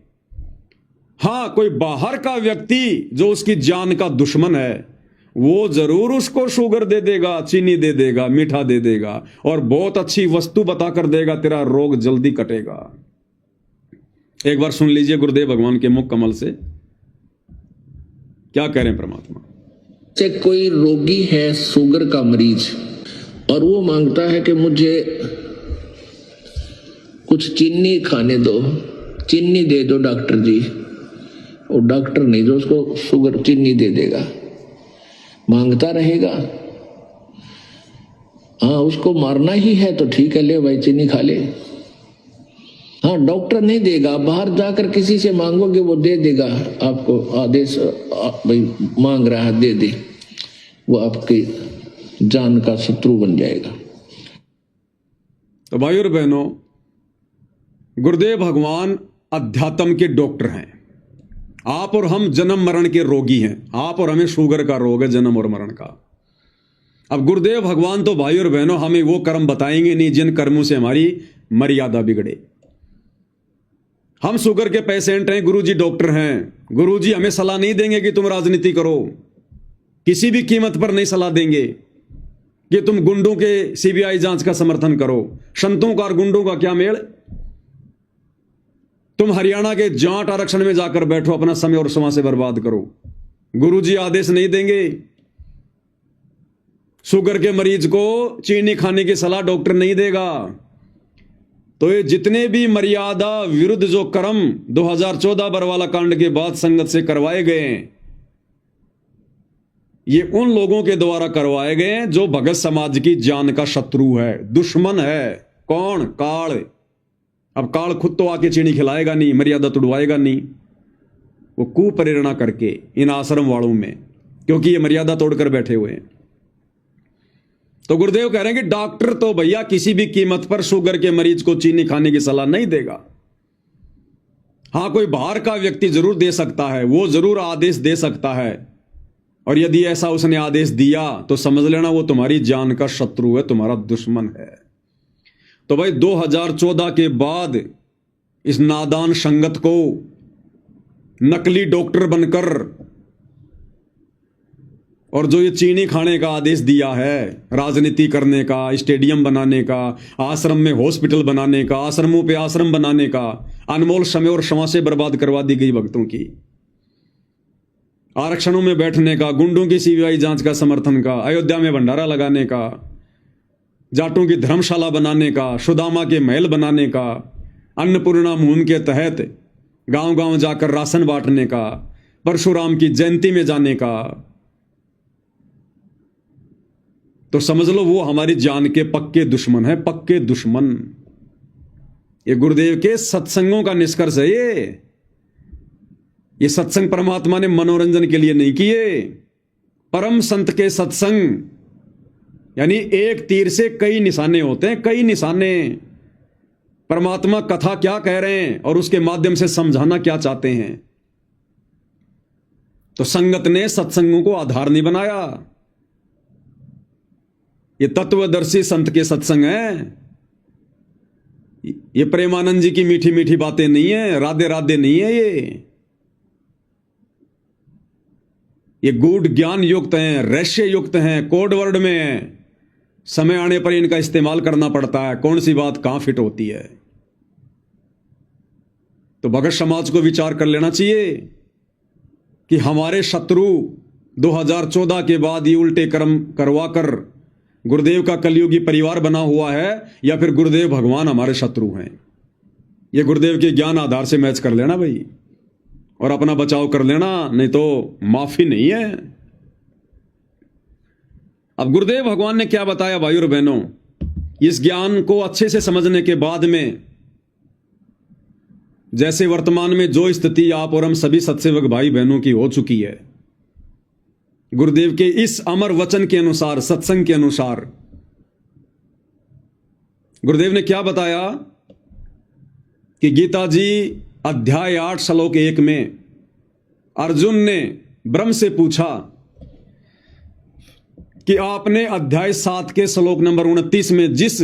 हां, कोई बाहर का व्यक्ति जो उसकी जान का दुश्मन है वो जरूर उसको शुगर दे देगा, चीनी दे देगा, मीठा दे देगा और बहुत अच्छी वस्तु बताकर देगा, तेरा रोग जल्दी कटेगा। एक बार सुन लीजिए गुरुदेव भगवान के मुख कमल से क्या कह रहे हैं परमात्मा। से कोई रोगी है, शुगर का मरीज, और वो मांगता है कि मुझे कुछ चीनी खाने दो, चीनी दे दो डॉक्टर जी। और डॉक्टर नहीं जो उसको शुगर चीनी दे देगा, मांगता रहेगा। हाँ, उसको मारना ही है तो ठीक है, ले भाई चीनी खा ले। हाँ, डॉक्टर नहीं देगा, बाहर जाकर किसी से मांगोगे वो दे देगा आपको आदेश, भाई मांग रहा है दे दे, वो आपकी जान का शत्रु बन जाएगा। तो भाई और बहनों, गुरुदेव भगवान अध्यात्म के डॉक्टर हैं। आप और हम जन्म मरण के रोगी हैं। आप और हमें शुगर का रोग है, जन्म और मरण का। अब गुरुदेव भगवान तो भाई और बहनों हमें वो कर्म बताएंगे नहीं जिन कर्मों से हमारी मर्यादा बिगड़े। हम शुगर के पेशेंट हैं, गुरुजी डॉक्टर हैं। गुरुजी हमें सलाह नहीं देंगे कि तुम राजनीति करो, किसी भी कीमत पर नहीं सलाह देंगे कि तुम गुंडों के सीबीआई जांच का समर्थन करो। संतों का और गुंडों का क्या मेल। तुम हरियाणा के जाट आरक्षण में जाकर बैठो, अपना समय और समाज से बर्बाद करो। गुरुजी आदेश नहीं देंगे। शुगर के मरीज को चीनी खाने की सलाह डॉक्टर नहीं देगा। तो ये जितने भी मर्यादा विरुद्ध जो कर्म 2014 बरवाला कांड के बाद संगत से करवाए गए हैं, ये उन लोगों के द्वारा करवाए गए हैं जो भगत समाज की जान का शत्रु है, दुश्मन है। कौन? काल। अब काल खुद तो आके चीनी खिलाएगा नहीं, मर्यादा तुड़वाएगा नहीं, वो कुप्रेरणा करके इन आश्रम वालों में, क्योंकि ये मर्यादा तोड़कर बैठे हुए हैं। तो गुरुदेव कह रहे हैं कि डॉक्टर तो भैया किसी भी कीमत पर शुगर के मरीज को चीनी खाने की सलाह नहीं देगा। हां, कोई बाहर का व्यक्ति जरूर दे सकता है, वो जरूर आदेश दे सकता है, और यदि ऐसा उसने आदेश दिया तो समझ लेना वो तुम्हारी जान का शत्रु है, तुम्हारा दुश्मन है। तो भाई 2014 के बाद इस नादान संगत को नकली डॉक्टर बनकर और जो ये चीनी खाने का आदेश दिया है, राजनीति करने का, स्टेडियम बनाने का, आश्रम में हॉस्पिटल बनाने का, आश्रमों पे आश्रम बनाने का, अनमोल समय और क्षमा से बर्बाद करवा दी गई भक्तों की, आरक्षणों में बैठने का, गुंडों की सीबीआई जांच का समर्थन का, अयोध्या में भंडारा लगाने का, जाटों की धर्मशाला बनाने का, सुदामा के महल बनाने का, अन्नपूर्णा मुहिम के तहत गांव गांव जाकर राशन बांटने का, परशुराम की जयंती में जाने का, तो समझ लो वो हमारी जान के पक्के दुश्मन है, पक्के दुश्मन। ये गुरुदेव के सत्संगों का निष्कर्ष है। ये सत्संग परमात्मा ने मनोरंजन के लिए नहीं किए। परम संत के सत्संग यानी एक तीर से कई निशाने होते हैं, कई निशाने। परमात्मा कथा क्या कह रहे हैं और उसके माध्यम से समझाना क्या चाहते हैं। तो संगत ने सत्संगों को आधार नहीं बनाया। ये तत्वदर्शी संत के सत्संग हैं। ये प्रेमानंद जी की मीठी मीठी बातें नहीं है, राधे राधे नहीं है। ये गूढ़ ज्ञान युक्त हैं, रहस्य युक्त हैं, कोड वर्ड में हैं। समय आने पर इनका इस्तेमाल करना पड़ता है, कौन सी बात कहां फिट होती है। तो भगत समाज को विचार कर लेना चाहिए कि हमारे शत्रु 2014 के बाद ये उल्टे कर्म करवाकर गुरुदेव का कलयुगी परिवार बना हुआ है, या फिर गुरुदेव भगवान हमारे शत्रु हैं। ये गुरुदेव के ज्ञान आधार से मैच कर लेना भाई, और अपना बचाव कर लेना, नहीं तो माफी नहीं है। अब गुरुदेव भगवान ने क्या बताया भाई और बहनों, इस ज्ञान को अच्छे से समझने के बाद में, जैसे वर्तमान में जो स्थिति आप और हम सभी सत्सेवक भाई बहनों की हो चुकी है, गुरुदेव के इस अमर वचन के अनुसार, सत्संग के अनुसार, गुरुदेव ने क्या बताया कि गीता जी अध्याय 8 श्लोक 1 में अर्जुन ने ब्रह्म से पूछा कि आपने अध्याय 7 के श्लोक नंबर 29 में जिस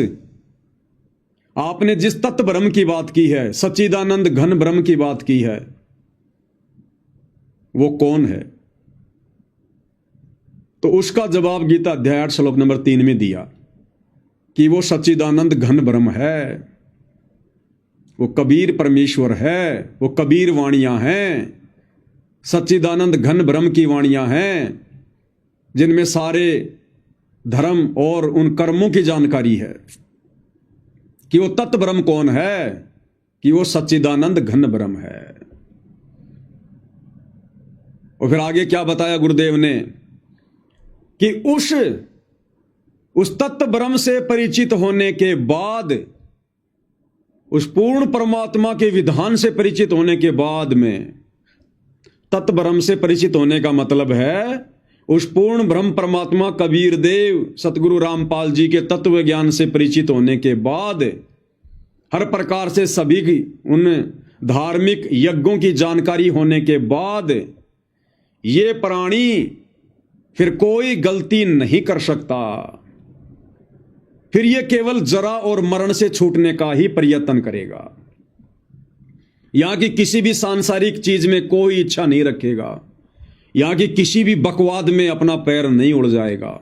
आपने जिस तत्व ब्रह्म की बात की है, सच्चिदानंद घन ब्रह्म की बात की है, वो कौन है? तो उसका जवाब गीता अध्याय 8 श्लोक नंबर 3 में दिया कि वो सच्चिदानंद घन ब्रह्म है, वो कबीर परमेश्वर है, वो कबीर वाणियां हैं, सच्चिदानंद घन ब्रह्म की वाणियां हैं, जिनमें सारे धर्म और उन कर्मों की जानकारी है कि वो तत्व ब्रह्म कौन है, कि वो सच्चिदानंद घन ब्रह्म है। और फिर आगे क्या बताया गुरुदेव ने कि उस तत्व ब्रह्म से परिचित होने के बाद, उस पूर्ण परमात्मा के विधान से परिचित होने के बाद में, तत्व ब्रह्म से परिचित होने का मतलब है उस पूर्ण ब्रह्म परमात्मा कबीर देव सतगुरु रामपाल जी के तत्व ज्ञान से परिचित होने के बाद, हर प्रकार से सभी की उन धार्मिक यज्ञों की जानकारी होने के बाद, ये प्राणी फिर कोई गलती नहीं कर सकता। फिर ये केवल जरा और मरण से छूटने का ही प्रयत्न करेगा। यहां की किसी भी सांसारिक चीज में कोई इच्छा नहीं रखेगा, यहां की किसी भी बकवाद में अपना पैर नहीं उड़ जाएगा।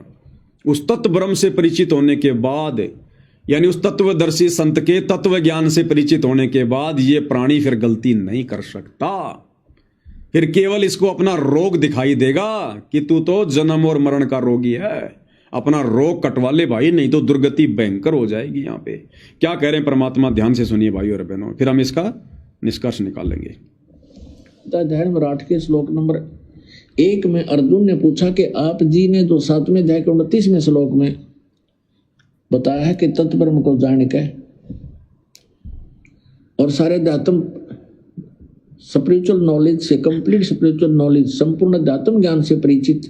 उस तत्व ब्रह्म से परिचित होने के बाद, यानी उस तत्वदर्शी संत के तत्व ज्ञान से परिचित होने के बाद, ये प्राणी फिर गलती नहीं कर सकता। फिर केवल इसको अपना रोग दिखाई देगा कि तू तो जन्म और मरण का रोगी है, अपना रोग कटवा ले भाई, नहीं तो दुर्गति भयंकर हो जाएगी। यहां पे क्या कह रहे हैं परमात्मा, ध्यान से सुनिए भाई और बहनों, फिर हम इसका निष्कर्ष निकालेंगे। अध्याय नंबर 8 के श्लोक नंबर 1 में अर्जुन ने पूछा कि आप जी ने जो 7वें अध्याय के 29वें श्लोक में बताया है कि तत्व ब्रह्म को जान के और सारे अध्यात्म स्पिरिचुअल नॉलेज से, कंप्लीट स्पिरिचुअल नॉलेज, संपूर्ण अध्यात्म ज्ञान से परिचित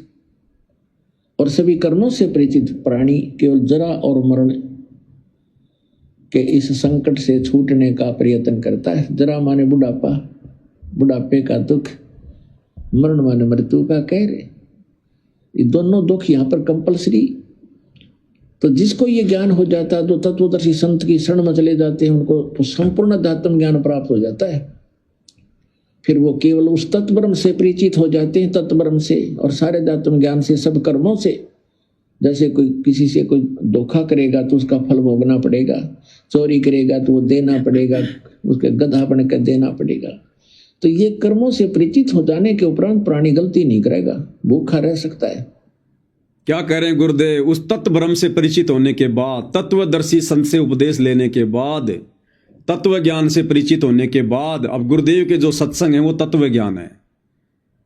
और सभी कर्मों से परिचित प्राणी केवल जरा और मरण के इस संकट से छूटने का प्रयत्न करता है। जरा माने बुढ़ापा, बुढ़ापे का दुख, मरण माने मृत्यु का कहर। ये दोनों दुख यहाँ पर कंपलसरी। तो जिसको ये ज्ञान हो जाता है, जो तत्वदर्शी संत की शरण में चले जाते हैं, उनको तो संपूर्ण अध्यात्म ज्ञान प्राप्त हो जाता है। फिर वो केवल उस तत्व ब्रह्म से परिचित हो जाते हैं, तत्व ब्रह्म से और सारे अध्यात्म ज्ञान से, सब कर्मों से। जैसे कोई किसी से कोई धोखा करेगा तो उसका फल भोगना पड़ेगा, चोरी करेगा तो वो देना पड़ेगा, उसके गधा बनकर देना पड़ेगा। तो ये कर्मों से परिचित हो जाने के उपरांत प्राणी गलती नहीं करेगा, भूखा रह सकता है। क्या कह रहे हैं गुरुदेव, उस तत्व ब्रह्म से परिचित होने के बाद, तत्वदर्शी संत से उपदेश लेने के बाद, तत्व ज्ञान से परिचित होने के बाद, अब गुरुदेव के जो सत्संग है वो तत्व ज्ञान है,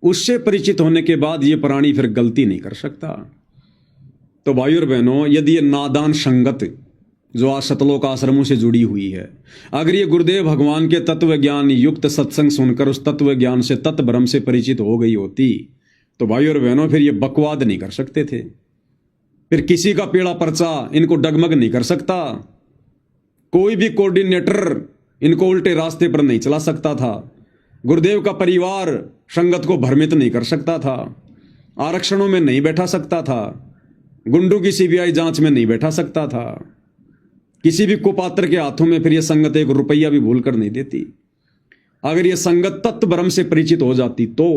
उससे परिचित होने के बाद ये प्राणी फिर गलती नहीं कर सकता। तो भाई और बहनों, यदि ये नादान संगत जो आज सतलोक आश्रमों से जुड़ी हुई है, अगर ये गुरुदेव भगवान के तत्व ज्ञान युक्त सत्संग सुनकर उस तत्व ज्ञान से, तत्व ब्रह्म से परिचित हो गई होती, तो भाई और बहनों फिर ये बकवाद नहीं कर सकते थे, फिर किसी का पेड़ा पर्चा इनको डगमग नहीं कर सकता, कोई भी कोऑर्डिनेटर इनको उल्टे रास्ते पर नहीं चला सकता था, गुरुदेव का परिवार संगत को भ्रमित नहीं कर सकता था, आरक्षणों में नहीं बैठा सकता था, गुंडों की सीबीआई जांच में नहीं बैठा सकता था, किसी भी कुपात्र के हाथों में फिर यह संगत 1 रुपया भी भूल कर नहीं देती, अगर यह संगत तत्व ब्रह्म से परिचित हो जाती तो।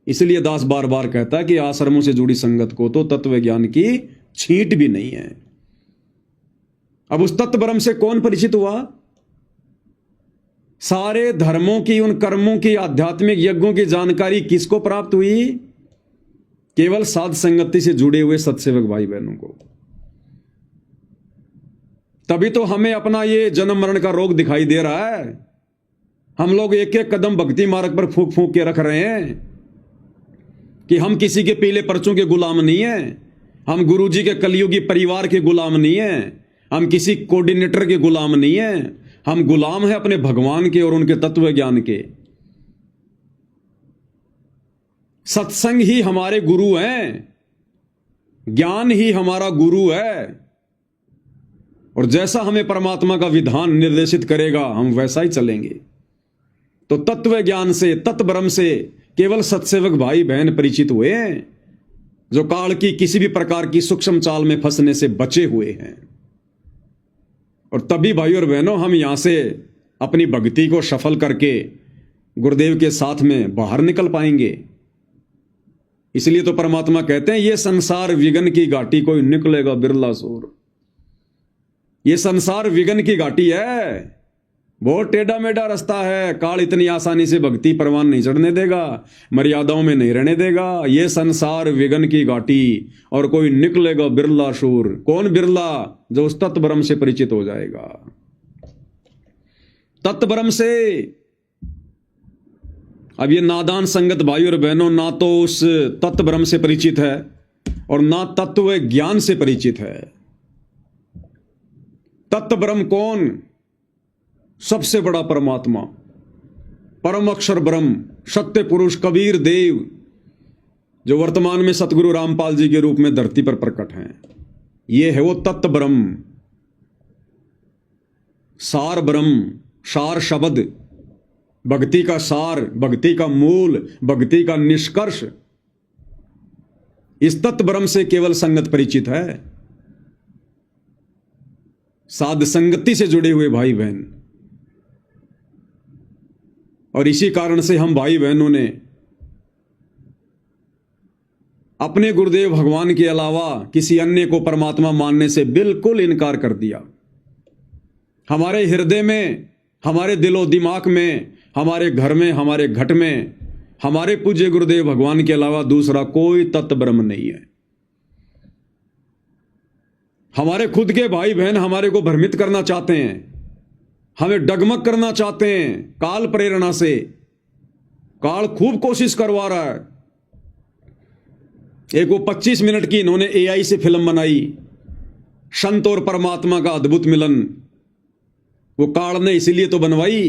इसलिए दास बार बार कहता है कि आश्रमों से जुड़ी संगत को तो तत्व ज्ञान की छींट भी नहीं है। अब उस तत्व ब्रह्म से कौन परिचित हुआ? सारे धर्मों की, उन कर्मों की, आध्यात्मिक यज्ञों की जानकारी किसको प्राप्त हुई? केवल साध संगति से जुड़े हुए सत्सेवक भाई बहनों को। तभी तो हमें अपना ये जन्म मरण का रोग दिखाई दे रहा है। हम लोग एक एक कदम भक्ति मार्ग पर फूंक फूंक के रख रहे हैं कि हम किसी के पीले पर्चों के गुलाम नहीं हैं, हम गुरुजी के कलयुगी परिवार के गुलाम नहीं हैं, हम किसी कोऑर्डिनेटर के गुलाम नहीं हैं, हम गुलाम हैं अपने भगवान के और उनके तत्व ज्ञान के। सत्संग ही हमारे गुरु हैं, ज्ञान ही हमारा गुरु है, और जैसा हमें परमात्मा का विधान निर्देशित करेगा हम वैसा ही चलेंगे। तो तत्व ज्ञान से, तत्व ब्रह्म से केवल सत्सेवक भाई बहन परिचित हुए हैं, जो काल की किसी भी प्रकार की सूक्ष्म चाल में फंसने से बचे हुए हैं। और तभी भाई और बहनों हम यहां से अपनी भक्ति को सफल करके गुरुदेव के साथ में बाहर निकल पाएंगे। इसलिए तो परमात्मा कहते हैं ये संसार विघ्न की घाटी कोई निकलेगा बिरला सूर। ये संसार विघ्न की घाटी है, बहुत टेढ़ा मेढ़ा रास्ता है। काल इतनी आसानी से भक्ति परवान नहीं चढ़ने देगा, मर्यादाओं में नहीं रहने देगा। ये संसार विघ्न की घाटी और कोई निकलेगा बिरला शूर। कौन बिरला? जो उस तत्व ब्रह्म से परिचित हो जाएगा। तत्व ब्रह्म से अब ये नादान संगत भाई और बहनों ना तो उस तत्व ब्रह्म से परिचित है और ना तत्व ज्ञान से परिचित है। तत्व ब्रह्म कौन? सबसे बड़ा परमात्मा, परम अक्षर ब्रह्म, सत्य पुरुष कबीर देव, जो वर्तमान में सतगुरु रामपाल जी के रूप में धरती पर प्रकट हैं। ये है वो तत्व ब्रह्म, सार ब्रह्म, सार शब्द, भक्ति का सार, भक्ति का मूल, भक्ति का निष्कर्ष। इस तत्व ब्रह्म से केवल संगत परिचित है, साध संगति से जुड़े हुए भाई बहन। और इसी कारण से हम भाई बहनों ने अपने गुरुदेव भगवान के अलावा किसी अन्य को परमात्मा मानने से बिल्कुल इनकार कर दिया। हमारे हृदय में, हमारे दिलो दिमाग में, हमारे घर में, हमारे घट में हमारे पूज्य गुरुदेव भगवान के अलावा दूसरा कोई तत्व ब्रह्म नहीं है। हमारे खुद के भाई बहन हमारे को भ्रमित करना चाहते हैं, हमें डगमग करना चाहते हैं काल प्रेरणा से। काल खूब कोशिश करवा रहा है। एक वो 25 मिनट की इन्होंने AI से फिल्म बनाई, संत और परमात्मा का अद्भुत मिलन। वो काल ने इसीलिए तो बनवाई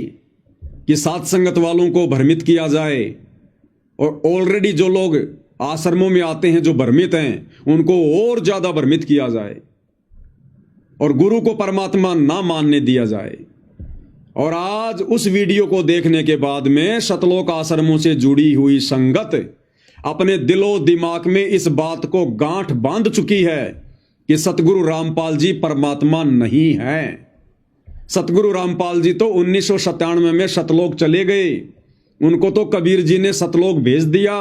कि साथ संगत वालों को भ्रमित किया जाए, और ऑलरेडी जो लोग आश्रमों में आते हैं जो भ्रमित हैं उनको और ज्यादा भ्रमित किया जाए और गुरु को परमात्मा ना मानने दिया जाए। और आज उस वीडियो को देखने के बाद में सतलोक आश्रमों से जुड़ी हुई संगत अपने दिलो दिमाग में इस बात को गांठ बांध चुकी है कि सतगुरु रामपाल जी परमात्मा नहीं है। सतगुरु रामपाल जी तो 1997 में सतलोक चले गए, उनको तो कबीर जी ने सतलोक भेज दिया।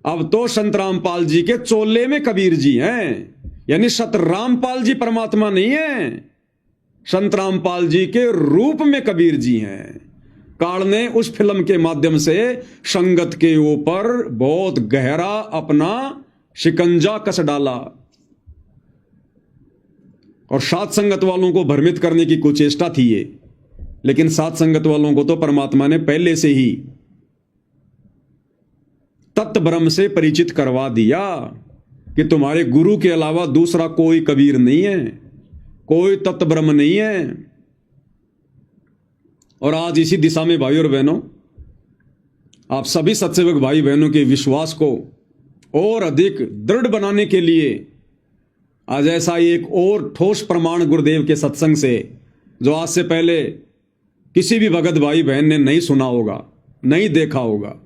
अब तो संत रामपाल जी के चोले में कबीर जी हैं, यानी सत रामपाल जी परमात्मा नहीं है, संत रामपाल जी के रूप में कबीर जी हैं। काल ने उस फिल्म के माध्यम से संगत के ऊपर बहुत गहरा अपना शिकंजा कस डाला और साथ संगत वालों को भ्रमित करने की कुचेष्टा थी ये। लेकिन साथ संगत वालों को तो परमात्मा ने पहले से ही तत्व ब्रह्म से परिचित करवा दिया कि तुम्हारे गुरु के अलावा दूसरा कोई कबीर नहीं है, कोई तत्व ब्रह्म नहीं है। और आज इसी दिशा में भाई और बहनों, आप सभी सत्सेवक भाई बहनों के विश्वास को और अधिक दृढ़ बनाने के लिए आज ऐसा एक और ठोस प्रमाण गुरुदेव के सत्संग से, जो आज से पहले किसी भी भगत भाई बहन ने नहीं सुना होगा, नहीं देखा होगा,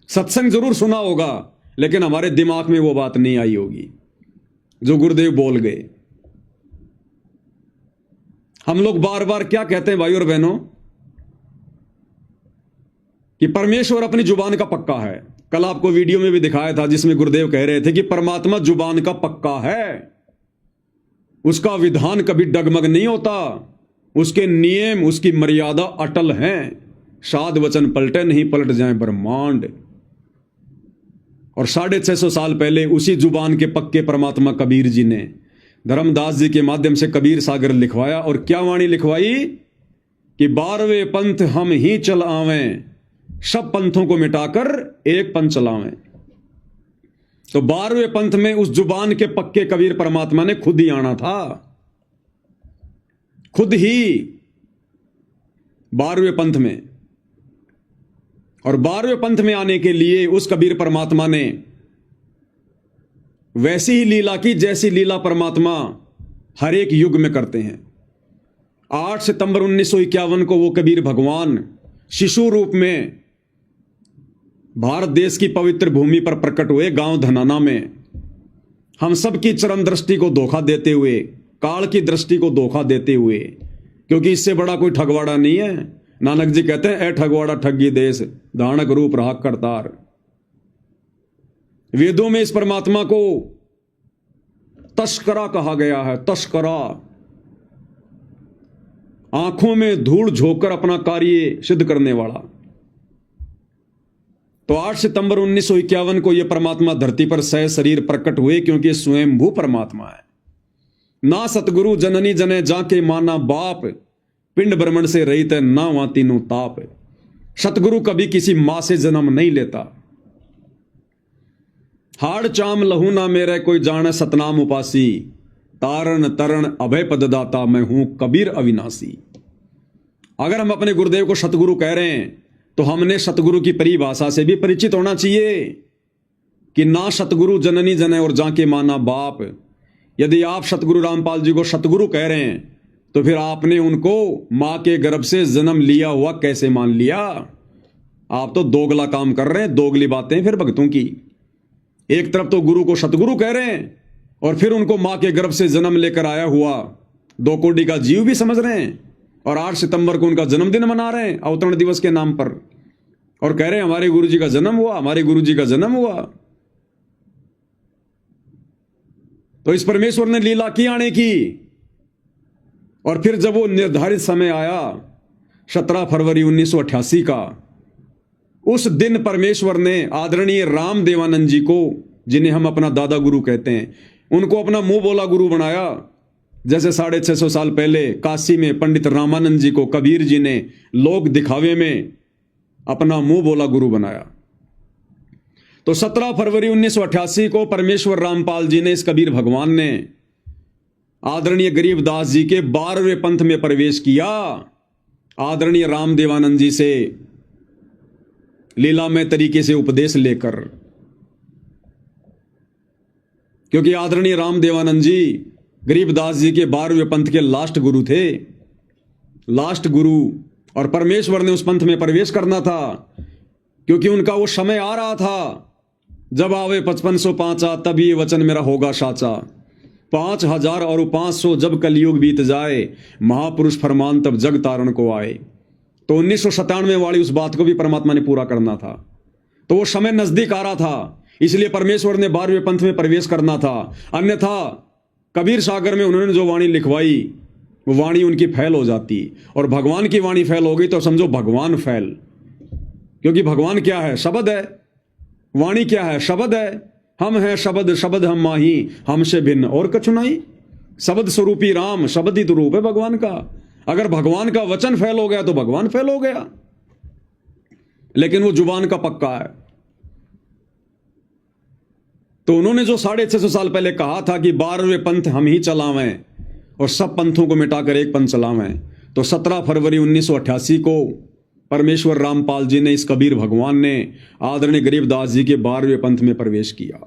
सत्संग जरूर सुना होगा लेकिन हमारे दिमाग में वो बात नहीं आई होगी जो गुरुदेव बोल गए। हम लोग बार बार क्या कहते हैं भाई और बहनों कि परमेश्वर अपनी जुबान का पक्का है। कल आपको वीडियो में भी दिखाया था जिसमें गुरुदेव कह रहे थे कि परमात्मा जुबान का पक्का है, उसका विधान कभी डगमग नहीं होता, उसके नियम, उसकी मर्यादा अटल हैं। साध वचन पलटे नहीं, पलट जाए ब्रह्मांड। और 650 साल पहले उसी जुबान के पक्के परमात्मा कबीर जी ने धर्मदास जी के माध्यम से कबीर सागर लिखवाया। और क्या वाणी लिखवाई कि 12वें पंथ हम ही चल आवें, सब पंथों को मिटाकर एक पंथ चलावें। तो 12वें पंथ में उस जुबान के पक्के कबीर परमात्मा ने खुद ही आना था, खुद ही 12वें पंथ में। और 12वें पंथ में आने के लिए उस कबीर परमात्मा ने वैसी ही लीला की जैसी लीला परमात्मा हर एक युग में करते हैं। 8 सितंबर 1951 को वो कबीर भगवान शिशु रूप में भारत देश की पवित्र भूमि पर प्रकट हुए, गांव धनाना में। हम सब की चरम दृष्टि को धोखा देते हुए काल की दृष्टि को धोखा देते हुए, क्योंकि इससे बड़ा कोई ठगवाड़ा नहीं है। नानक जी कहते हैं, ए ठगवाड़ा ठगी देश, धानक रूप राख करतार। वेदों में इस परमात्मा को तस्करा कहा गया है, तस्करा। आंखों में धूल झोंककर अपना कार्य सिद्ध करने वाला। तो 8 सितंबर 1951 को यह परमात्मा धरती पर सह शरीर प्रकट हुए, क्योंकि ये स्वयंभू परमात्मा है। ना सतगुरु जननी जने जाके माना बाप, पिंड ब्रह्मण से रहित है ना वहां तीनों ताप। सतगुरु कभी किसी मां से जन्म नहीं लेता। हाड़ चाम लहू ना मेरे कोई जाने सतनाम उपासी, तारण तरण अभय पददाता मैं हूं कबीर अविनाशी। अगर हम अपने गुरुदेव को सतगुरु कह रहे हैं तो हमने सतगुरु की परिभाषा से भी परिचित होना चाहिए कि ना सतगुरु जननी जने और जाके माना बाप। यदि आप सतगुरु रामपाल जी को सतगुरु कह रहे हैं तो फिर आपने उनको मां के गर्भ से जन्म लिया हुआ कैसे मान लिया? आप तो दोगला काम कर रहे हैं, दोगली बातें फिर भक्तों की। एक तरफ तो गुरु को सतगुरु कह रहे हैं और फिर उनको मां के गर्भ से जन्म लेकर आया हुआ 2 कोटि का जीव भी समझ रहे हैं, और 8 सितंबर को उनका जन्मदिन मना रहे हैं अवतरण दिवस के नाम पर, और कह रहे हैं हमारे गुरु जी का जन्म हुआ, हमारे गुरु जी का जन्म हुआ। तो इस परमेश्वर ने लीला की आने की, और फिर जब वो निर्धारित समय आया 17 फरवरी 1988 का, उस दिन परमेश्वर ने आदरणीय राम देवानंद जी को, जिन्हें हम अपना दादा गुरु कहते हैं, उनको अपना मुंह बोला गुरु बनाया। जैसे 650 साल पहले काशी में पंडित रामानंद जी को कबीर जी ने लोक दिखावे में अपना मुंह बोला गुरु बनाया। तो 17 फरवरी 1988 को परमेश्वर रामपाल जी ने, इस कबीर भगवान ने, आदरणीय गरीबदास जी के 12वें पंथ में प्रवेश किया। आदरणीय राम देवानंद जी से लीलामय तरीके से उपदेश लेकर, क्योंकि आदरणीय राम देवानंद जी गरीबदास जी के 12वें पंथ के लास्ट गुरु थे, लास्ट गुरु। और परमेश्वर ने उस पंथ में प्रवेश करना था, क्योंकि उनका वो समय आ रहा था, जब आवे 5505 तब ये वचन मेरा होगा साचा। 5000 और 500 जब कलयुग बीत जाए, महापुरुष फरमान तब जग तारण को आए। तो 1997 वाली उस बात को भी परमात्मा ने पूरा करना था। तो वो समय नजदीक आ रहा था, इसलिए परमेश्वर ने 12वें पंथ में प्रवेश करना था। अन्यथा कबीर सागर में उन्होंने जो वाणी लिखवाई, वो वाणी उनकी फैल हो जाती, और भगवान की वाणी फैल हो गई तो समझो भगवान फैल। क्योंकि भगवान क्या है? शब्द है। वाणी क्या है? शब्द है। हम हैं शब्द, शब्द हम माही, हमसे भिन्न और कछु नहीं। शब्द स्वरूपी राम, शब्द ही तो रूप है भगवान का। अगर भगवान का वचन फैल हो गया तो भगवान फैल हो गया, लेकिन वो जुबान का पक्का है। तो उन्होंने जो 650 साल पहले कहा था कि 12वें पंथ हम ही चलावें और सब पंथों को मिटाकर एक पंथ चलावें, तो 17 फरवरी 1988 को परमेश्वर रामपाल जी ने, इस कबीर भगवान ने, आदरणीय गरीबदास जी के 12वें पंथ में प्रवेश किया।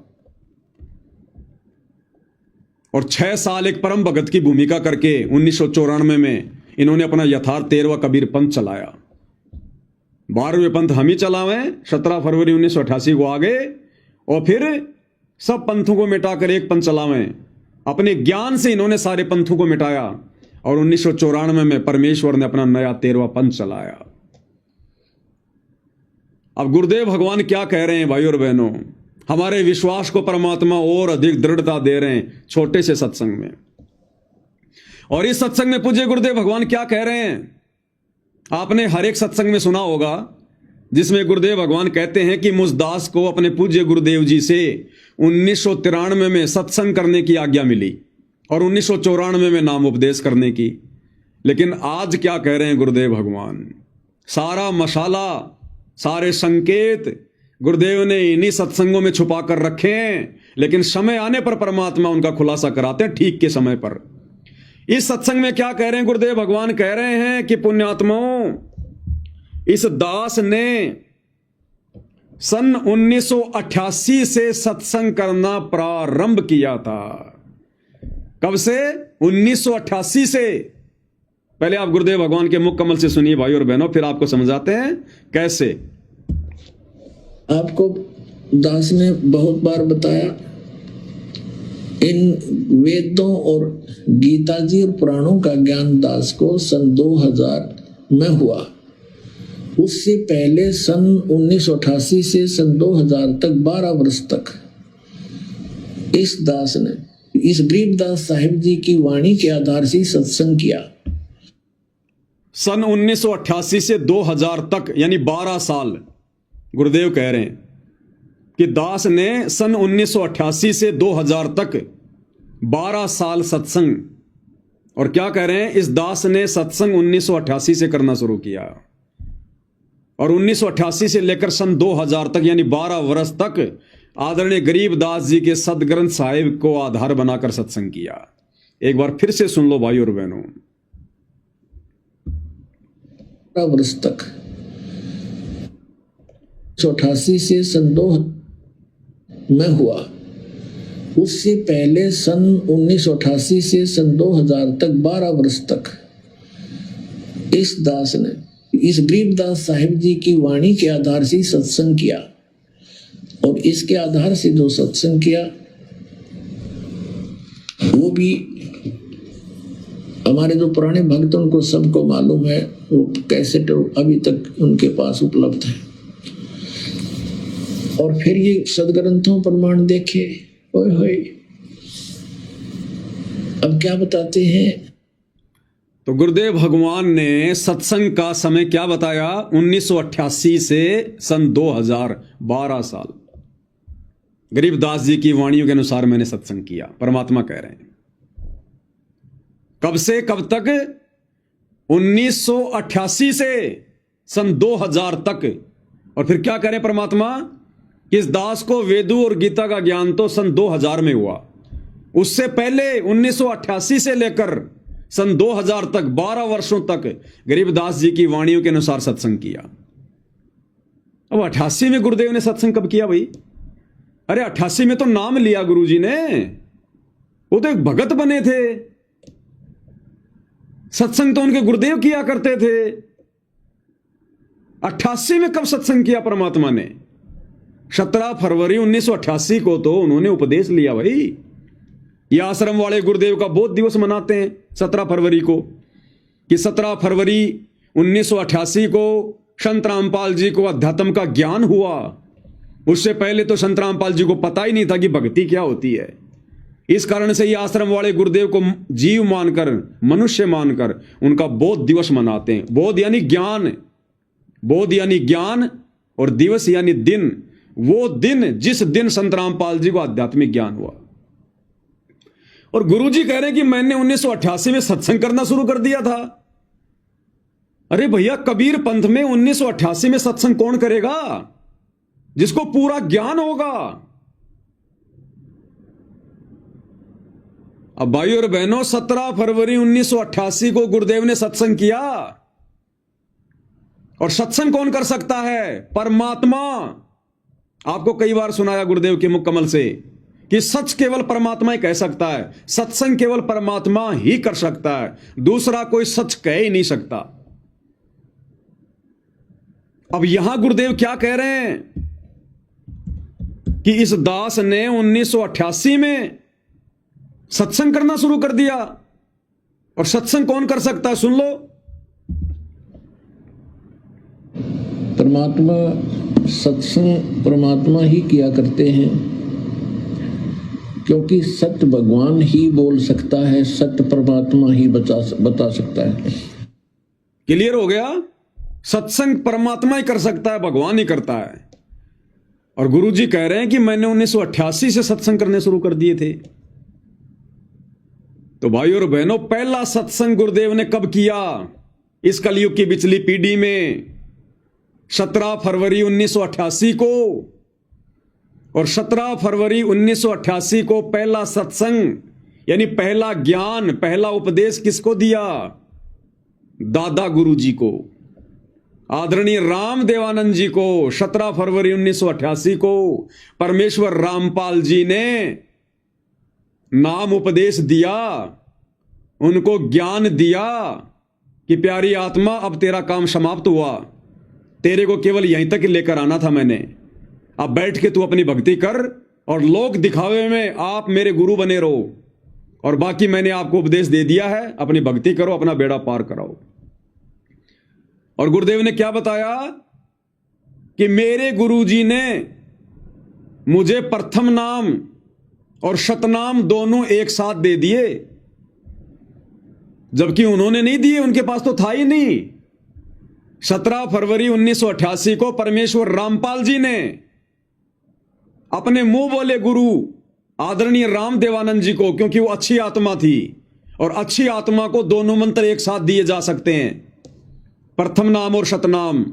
और 6 साल एक परम भगत की भूमिका करके 1994 में इन्होंने अपना यथार्थ 13वां कबीर पंथ चलाया। 12वें पंथ हम ही चलावें, 17 फरवरी 1988 को आगे, और फिर सब पंथों को मिटाकर एक पंथ चलावें। अपने ज्ञान से इन्होंने सारे पंथों को मिटाया, और 1994 में परमेश्वर ने अपना नया 13वां पंथ चलाया। अब गुरुदेव भगवान क्या कह रहे हैं भाई और बहनों? हमारे विश्वास को परमात्मा और अधिक दृढ़ता दे रहे हैं छोटे से सत्संग में। और इस सत्संग में पूज्य गुरुदेव भगवान क्या कह रहे हैं? आपने हर एक सत्संग में सुना होगा जिसमें गुरुदेव भगवान कहते हैं कि मुझ दास को अपने पूज्य गुरुदेव जी से 1993 में सत्संग करने की आज्ञा मिली और 1994 में नाम उपदेश करने की। लेकिन आज क्या कह रहे हैं गुरुदेव भगवान? सारा मसाला, सारे संकेत गुरुदेव ने इन्हीं सत्संगों में छुपा कर रखे हैं, लेकिन समय आने पर परमात्मा उनका खुलासा कराते हैं ठीक के समय पर। इस सत्संग में क्या कह रहे हैं गुरुदेव भगवान? कह रहे हैं कि पुण्यात्माओं, इस दास ने सन 1988 से सत्संग करना प्रारंभ किया था। कब से? 1988 से। पहले आप गुरुदेव भगवान के मुख कमल से सुनिए भाई और बहनों, फिर आपको समझाते हैं कैसे। आपको दास ने बहुत बार बताया इन वेदों और गीता जी और पुराणों का ज्ञान दास को सन 2000 में हुआ। उससे पहले सन 1988 से सन 2000 तक 12 वर्ष तक इस दास ने इस गरीबदास साहिब जी की वाणी के आधार से सत्संग किया। सन 1988 से 2000 तक यानी 12 साल गुरुदेव कह रहे हैं कि दास ने सन 1988 से 2000 तक 12 साल सत्संग, और क्या कह रहे हैं, इस दास ने सत्संग 1988 से करना शुरू किया और 1988 से लेकर सन 2000 तक यानी 12 वर्ष तक आदरणीय गरीबदास जी के सदग्रंथ साहिब को आधार बनाकर सत्संग किया। एक बार फिर से सुन लो भाई और बहनों। 12 वर्ष तक 1988 से सन 2000 में हुआ। उससे पहले सन 1988 से सन 2000 तक 12 वर्ष तक इस दास ने इस गरीबदास साहिब जी की वाणी के आधार से सत्संग किया, और इसके आधार से जो सत्संग किया वो भी हमारे जो पुराने भक्त उनको सबको मालूम है, वो कैसेट अभी तक उनके पास उपलब्ध है। और फिर ये सदग्रंथों प्रमाण देखे, ओए होए, अब क्या बताते हैं। तो गुरुदेव भगवान ने सत्संग का समय क्या बताया, 1988 से सन 2000 12 साल गरीबदास जी की वाणियों के अनुसार मैंने सत्संग किया। परमात्मा कह रहे हैं कब से कब तक, 1988 से सन 2000 तक। और फिर क्या करें परमात्मा कि इस दास को वेदों और गीता का ज्ञान तो सन 2000 में हुआ, उससे पहले 1988 से लेकर सन 2000 तक 12 वर्षों तक गरीबदास जी की वाणियों के अनुसार सत्संग किया। अब 88 में गुरुदेव ने सत्संग कब किया भाई? अरे 88 में तो नाम लिया गुरुजी ने, वो तो एक भगत बने थे, सत्संग तो उनके गुरुदेव किया करते थे। 88 में कब सत्संग किया परमात्मा ने? 17 फरवरी 1988 को तो उन्होंने उपदेश लिया भाई। ये आश्रम वाले गुरुदेव का बोध दिवस मनाते हैं 17 फरवरी को, कि 17 फरवरी 1988 को संत रामपाल जी को अध्यात्म का ज्ञान हुआ। उससे पहले तो संत रामपाल जी को पता ही नहीं था कि भक्ति क्या होती है। इस कारण से ये आश्रम वाले गुरुदेव को जीव मानकर, मनुष्य मानकर उनका बोध दिवस मनाते हैं। बोध यानी ज्ञान, बोध यानी ज्ञान, और दिवस यानी दिन, वो दिन जिस दिन संत रामपाल जी को आध्यात्मिक ज्ञान हुआ। और गुरुजी कह रहे हैं कि मैंने 1988 में सत्संग करना शुरू कर दिया था। अरे भैया, कबीर पंथ में 1988 में सत्संग कौन करेगा? जिसको पूरा ज्ञान होगा। अब भाई और बहनों, 17 फरवरी 1988 को गुरुदेव ने सत्संग किया, और सत्संग कौन कर सकता है? परमात्मा। आपको कई बार सुनाया गुरुदेव के मुख कमल से कि सच केवल परमात्मा ही कह सकता है, सत्संग केवल परमात्मा ही कर सकता है, दूसरा कोई सच कह ही नहीं सकता। अब यहां गुरुदेव क्या कह रहे हैं कि इस दास ने 1988 में सत्संग करना शुरू कर दिया, और सत्संग कौन कर सकता है? सुन लो। परमात्मा, सत्संग परमात्मा ही किया करते हैं, क्योंकि सत्य भगवान ही बोल सकता है, सत्य परमात्मा ही बता सकता है। क्लियर हो गया? सत्संग परमात्मा ही कर सकता है, भगवान ही करता है। और गुरुजी कह रहे हैं कि मैंने 1988 से सत्संग करने शुरू कर दिए थे। तो भाई और बहनों, पहला सत्संग गुरुदेव ने कब किया? इस कलयुग की बिचली पीढ़ी में 17 फरवरी 1988 को। और 17 फरवरी 1988 को पहला सत्संग यानी पहला ज्ञान, पहला उपदेश किसको दिया? दादा गुरुजी को, आदरणीय राम देवानंद जी को। 17 फरवरी 1988 को परमेश्वर रामपाल जी ने नाम उपदेश दिया, उनको ज्ञान दिया कि प्यारी आत्मा, अब तेरा काम समाप्त हुआ, तेरे को केवल यहीं तक लेकर आना था मैंने। अब बैठ के तू अपनी भक्ति कर, और लोक दिखावे में आप मेरे गुरु बने रहो, और बाकी मैंने आपको उपदेश दे दिया है, अपनी भक्ति करो, अपना बेड़ा पार कराओ। और गुरुदेव ने क्या बताया कि मेरे गुरुजी ने मुझे प्रथम नाम और शतनाम दोनों एक साथ दे दिए, जबकि उन्होंने नहीं दिए, उनके पास तो था ही नहीं। 17 फरवरी 1988 को परमेश्वर रामपाल जी ने अपने मुंह बोले गुरु आदरणीय राम देवानंद जी को, क्योंकि वो अच्छी आत्मा थी और अच्छी आत्मा को दोनों मंत्र एक साथ दिए जा सकते हैं, प्रथम नाम और शतनाम।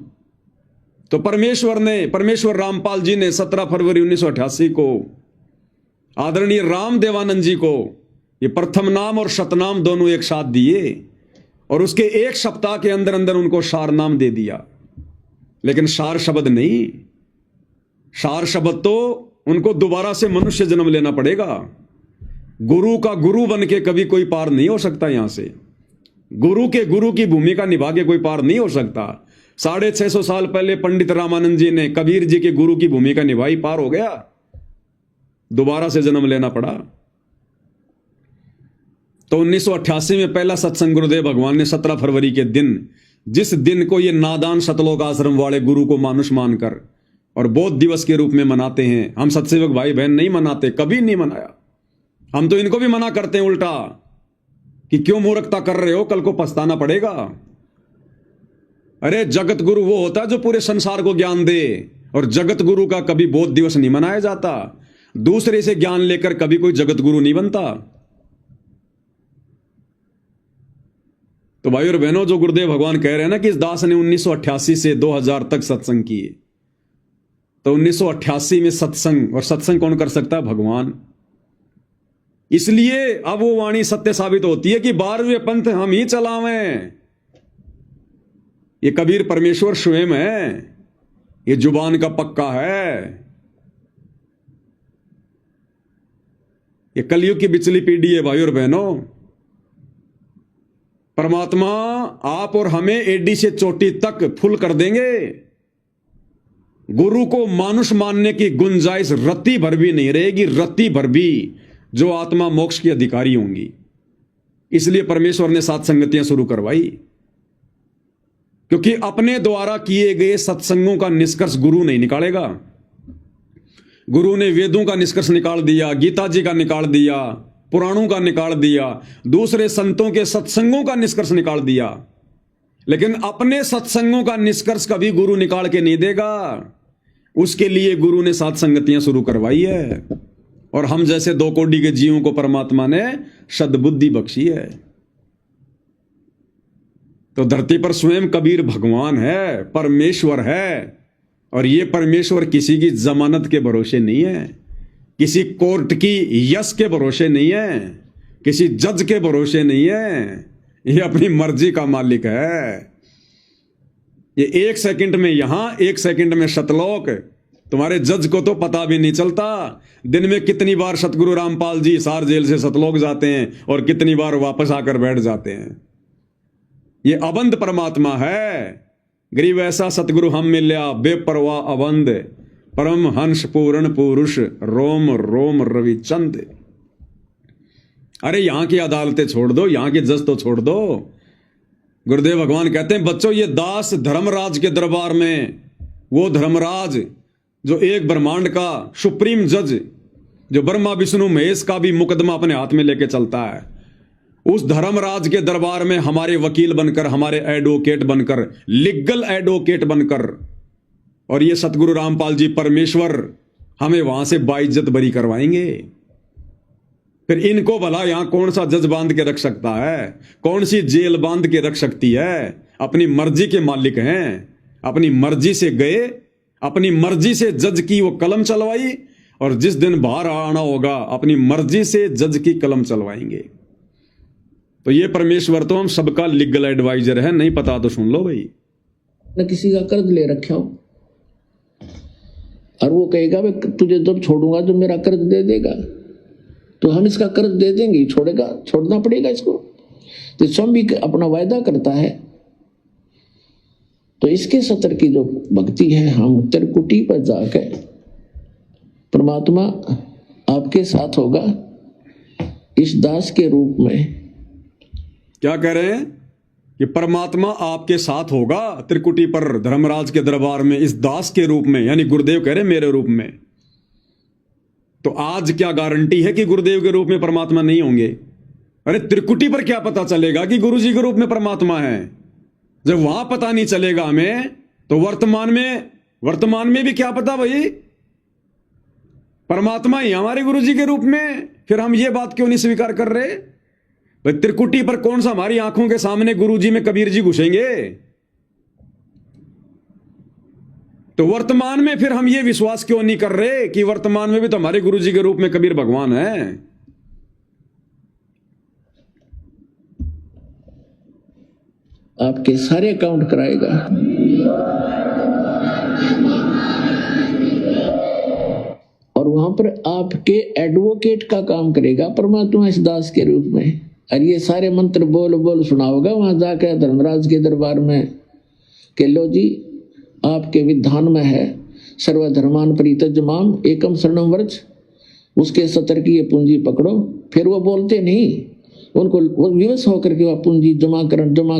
तो परमेश्वर रामपाल जी ने 17 फरवरी 1988 को आदरणीय राम देवानंद जी को ये प्रथम नाम और शतनाम दोनों एक साथ दिए, और उसके एक सप्ताह के अंदर अंदर उनको सार नाम दे दिया। लेकिन सार शब्द नहीं, सार शब्द तो उनको दोबारा से मनुष्य जन्म लेना पड़ेगा। गुरु का गुरु बन के कभी कोई पार नहीं हो सकता। यहां से गुरु की भूमिका निभा के कोई पार नहीं हो सकता। 650 साल पहले पंडित रामानंद जी ने कबीर जी के गुरु की भूमिका निभाई, पार हो गया, दोबारा से जन्म लेना पड़ा। तो 1988 में पहला सत्संग गुरुदेव भगवान ने 17 फरवरी के दिन, जिस दिन को ये नादान सतलोक आश्रम वाले गुरु को मानुष मानकर और बौद्ध दिवस के रूप में मनाते हैं, हम सत्सेवक भाई बहन नहीं मनाते, कभी नहीं मनाया। हम तो इनको भी मना करते हैं उल्टा कि क्यों मूर्खता कर रहे हो, कल को पछताना पड़ेगा। अरे जगत गुरु वो होता है जो पूरे संसार को ज्ञान दे, और जगत गुरु का कभी बौद्ध दिवस नहीं मनाया जाता। दूसरे से ज्ञान लेकर कभी कोई जगत गुरु नहीं बनता। तो भाई और बहनों, जो गुरुदेव भगवान कह रहे हैं ना कि इस दास ने 1988 से 2000 तक सत्संग किए, तो 1988 में सत्संग, और सत्संग कौन कर सकता है? भगवान। इसलिए अब वो वाणी सत्य साबित होती है कि 12वें पंथ हम ही चलावें। ये कबीर परमेश्वर स्वयं है, ये जुबान का पक्का है। ये कलयुग की बिचली पीढ़ी है भाई और बहनों। परमात्मा आप और हमें एडी से चोटी तक फुल कर देंगे। गुरु को मानुष मानने की गुंजाइश रत्ती भर भी नहीं रहेगी, रत्ती भर भी, जो आत्मा मोक्ष की अधिकारी होंगी। इसलिए परमेश्वर ने सात संगतियां शुरू करवाई, क्योंकि अपने द्वारा किए गए सत्संगों का निष्कर्ष गुरु नहीं निकालेगा। गुरु ने वेदों का निष्कर्ष निकाल दिया, गीता जी का निकाल दिया, पुराणों का निकाल दिया, दूसरे संतों के सत्संगों का निष्कर्ष निकाल दिया, लेकिन अपने सत्संगों का निष्कर्ष कभी गुरु निकाल के नहीं देगा। उसके लिए गुरु ने सात संगतियां शुरू करवाई है, और हम जैसे 2 कोटि के जीवों को परमात्मा ने सद्बुद्धि बख्शी है। तो धरती पर स्वयं कबीर भगवान है, परमेश्वर है, और ये परमेश्वर किसी की जमानत के भरोसे नहीं है, किसी कोर्ट की यश के भरोसे नहीं है, किसी जज के भरोसे नहीं है। ये अपनी मर्जी का मालिक है। ये 1 सेकंड में यहां, 1 सेकंड में सतलोक। तुम्हारे जज को तो पता भी नहीं चलता दिन में कितनी बार सतगुरु रामपाल जी हिसार जेल से सतलोक जाते हैं और कितनी बार वापस आकर बैठ जाते हैं। ये अबंध परमात्मा है। गरीब ऐसा सतगुरु हम मिल्या, बेपरवाह अबंध, परम हंस पूर्ण पुरुष, रोम रोम रविचंद। अरे यहां की अदालतें छोड़ दो, यहां के जज तो छोड़ दो। गुरुदेव भगवान कहते हैं, बच्चों ये दास धर्मराज के दरबार में, वो धर्मराज जो एक ब्रह्मांड का सुप्रीम जज, जो ब्रह्मा विष्णु महेश का भी मुकदमा अपने हाथ में लेके चलता है, उस धर्मराज के दरबार में हमारे वकील बनकर, हमारे एडवोकेट बनकर, लीगल एडवोकेट बनकर, और ये सतगुरु रामपाल जी परमेश्वर हमें वहां से बाइज्जत बरी करवाएंगे। फिर इनको भला यहां कौन सा जज बांध के रख सकता है? कौन सी जेल बांध के रख सकती है? अपनी मर्जी के मालिक हैं। अपनी मर्जी से गए, अपनी मर्जी से जज की वो कलम चलवाई, और जिस दिन बाहर आना होगा अपनी मर्जी से जज की कलम चलवाएंगे। तो ये परमेश्वर तो हम सबका लीगल एडवाइजर है। नहीं पता तो सुन लो भाई। न किसी का कर्ज ले रखा हो, और वो कहेगा भाई तुझे जब छोड़ूंगा तो मेरा कर्ज दे देगा, तो हम इसका कर्ज दे देंगे, छोड़ेगा, छोड़ना पड़ेगा इसको। तो स्वयं भी अपना वायदा करता है। तो इसके सतर की जो भक्ति है, हम त्रिकुटी पर जाकर परमात्मा आपके साथ होगा इस दास के रूप में। क्या कह रहे हैं कि परमात्मा आपके साथ होगा त्रिकुटी पर धर्मराज के दरबार में इस दास के रूप में, यानी गुरुदेव कह रहे हैं मेरे रूप में। तो आज क्या गारंटी है कि गुरुदेव के रूप में परमात्मा नहीं होंगे? अरे त्रिकुटी पर क्या पता चलेगा कि गुरु जी के रूप में परमात्मा है? जब वहां पता नहीं चलेगा हमें, तो वर्तमान में भी क्या पता भाई? परमात्मा ही हमारे गुरु जी के रूप में। फिर हम ये बात क्यों नहीं स्वीकार कर रहे भाई? त्रिकुटी पर कौन सा हमारी आंखों के सामने गुरु जी में कबीर जी घुसेंगे? तो वर्तमान में फिर हम ये विश्वास क्यों नहीं कर रहे कि वर्तमान में भी तो हमारे गुरु जी के रूप में कबीर भगवान है? आपके सारे अकाउंट कराएगा। और वहां पर आपके एडवोकेट का काम करेगा परमात्मा इस दास के रूप में। और ये सारे मंत्र बोल बोल सुनाओगा वहां जाकर धर्मराज के दरबार में कि लो जी आपके विधान में है सर्वधर्मान परित्यज्यमाम एकम शरणम व्रज, उसके 70 की ये पूंजी पकड़ो। फिर वो बोलते नहीं, उनको वो विवश होकर के वह पूंजी जमा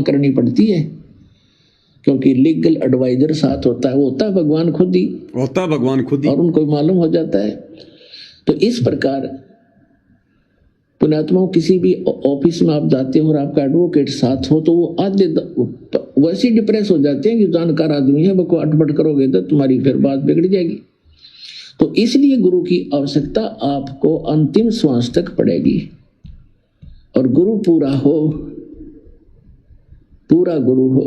करनी पड़ती है, क्योंकि लीगल एडवाइजर साथ होता है, वो होता है भगवान खुद ही, और उनको मालूम हो जाता है। तो इस प्रकार पुण्यात्माओं किसी भी ऑफिस में आप जाते हो और आपका एडवोकेट साथ हो, तो वो आधे वैसे डिप्रेस हो जाते हैं कि जानकार आदमी है, वो अटपट करोगे तो तुम्हारी फिर बात बिगड़ जाएगी। तो इसलिए गुरु की आवश्यकता आपको अंतिम श्वास तक पड़ेगी। और गुरु पूरा गुरु हो।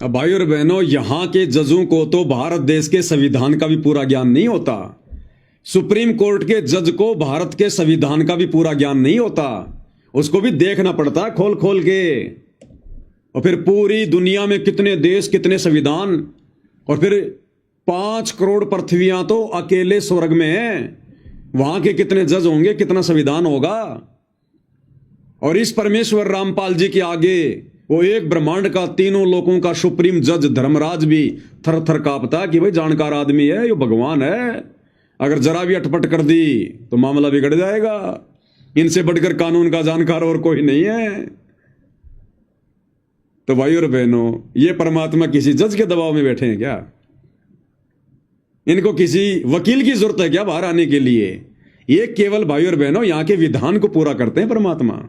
अब भाई और बहनों, यहां के जजों को तो भारत देश के संविधान का भी पूरा ज्ञान नहीं होता। सुप्रीम कोर्ट के जज को भारत के संविधान का भी पूरा ज्ञान नहीं होता। उसको भी देखना पड़ता है खोल खोल के। और फिर पूरी दुनिया में कितने देश, कितने संविधान, और फिर 5 करोड़ पृथ्वियां तो अकेले स्वर्ग में हैं। वहां के कितने जज होंगे, कितना संविधान होगा। और इस परमेश्वर रामपाल जी के आगे वो एक ब्रह्मांड का, तीनों लोगों का सुप्रीम जज धर्मराज भी थर थर कांपता कि भाई जानकार आदमी है, ये भगवान है। अगर जरा भी अटपट कर दी तो मामला बिगड़ जाएगा। इनसे बढ़कर कानून का जानकार और कोई नहीं है। तो भाई और बहनों, ये परमात्मा किसी जज के दबाव में बैठे हैं क्या? इनको किसी वकील की जरूरत है क्या बाहर आने के लिए? ये केवल भाई और बहनों यहां के विधान को पूरा करते हैं परमात्मा।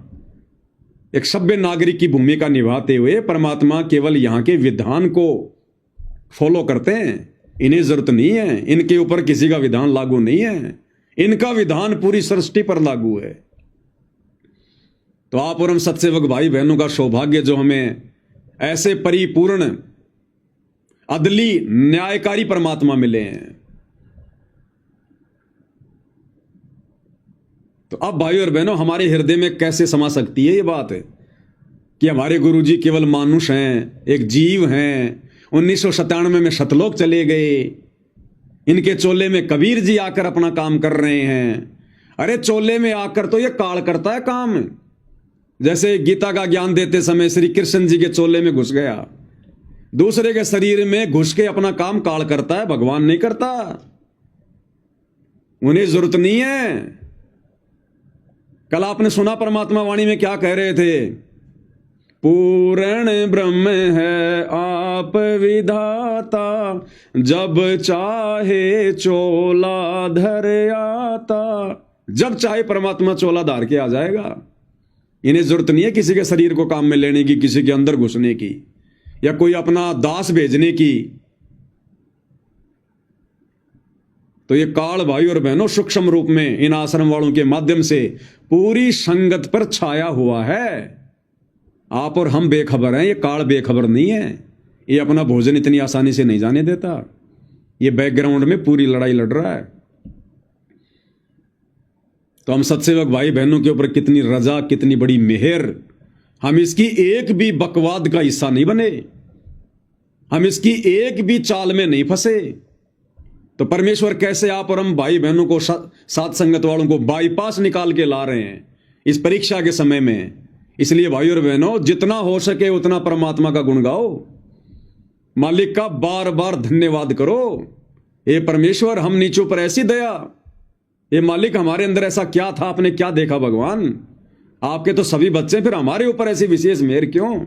एक सभ्य नागरिक की भूमिका निभाते हुए परमात्मा केवल यहां के विधान को फॉलो करते हैं। इन्हें जरूरत नहीं है, इनके ऊपर किसी का विधान लागू नहीं है। इनका विधान पूरी सृष्टि पर लागू है। तो आप और हम सत्सेवक भाई बहनों का सौभाग्य जो हमें ऐसे परिपूर्ण अदली न्यायकारी परमात्मा मिले हैं। तो अब भाई और बहनों, हमारे हृदय में कैसे समा सकती है ये बात है कि हमारे गुरुजी केवल मानुष हैं, एक जीव हैं। 1997 में सतलोक चले गए, इनके चोले में कबीर जी आकर अपना काम कर रहे हैं। अरे चोले में आकर तो ये काल करता है काम। जैसे गीता का ज्ञान देते समय श्री कृष्ण जी के चोले में घुस गया, दूसरे के शरीर में घुस के अपना काम काल करता है, भगवान नहीं करता। उन्हें जरूरत नहीं है। कल आपने सुना परमात्मा वाणी में क्या कह रहे थे? पूर्ण ब्रह्म है आप विधाता, जब चाहे चोला धर आता। जब चाहे परमात्मा चोला धार के आ जाएगा। इन्हें जरूरत नहीं है किसी के शरीर को काम में लेने की, किसी के अंदर घुसने की, या कोई अपना दास भेजने की। तो ये काल भाई और बहनों सूक्ष्म रूप में इन आश्रम वालों के माध्यम से पूरी संगत पर छाया हुआ है। आप और हम बेखबर हैं, ये काल बेखबर नहीं है। ये अपना भोजन इतनी आसानी से नहीं जाने देता। ये बैकग्राउंड में पूरी लड़ाई लड़ रहा है। तो हम सत्सेवक भाई बहनों के ऊपर कितनी रजा, कितनी बड़ी मेहर। हम इसकी एक भी बकवाद का हिस्सा नहीं बने, हम इसकी एक भी चाल में नहीं फंसे। तो परमेश्वर कैसे आप और हम भाई बहनों को, साथ संगत वालों को बाईपास निकाल के ला रहे हैं इस परीक्षा के समय में। इसलिए भाई और बहनों, जितना हो सके उतना परमात्मा का गुण गाओ, मालिक का बार बार धन्यवाद करो। ये परमेश्वर हम नीचों पर ऐसी दया, ये मालिक हमारे अंदर ऐसा क्या था, आपने क्या देखा भगवान, आपके तो सभी बच्चे, फिर हमारे ऊपर ऐसी विशेष मेहर क्यों।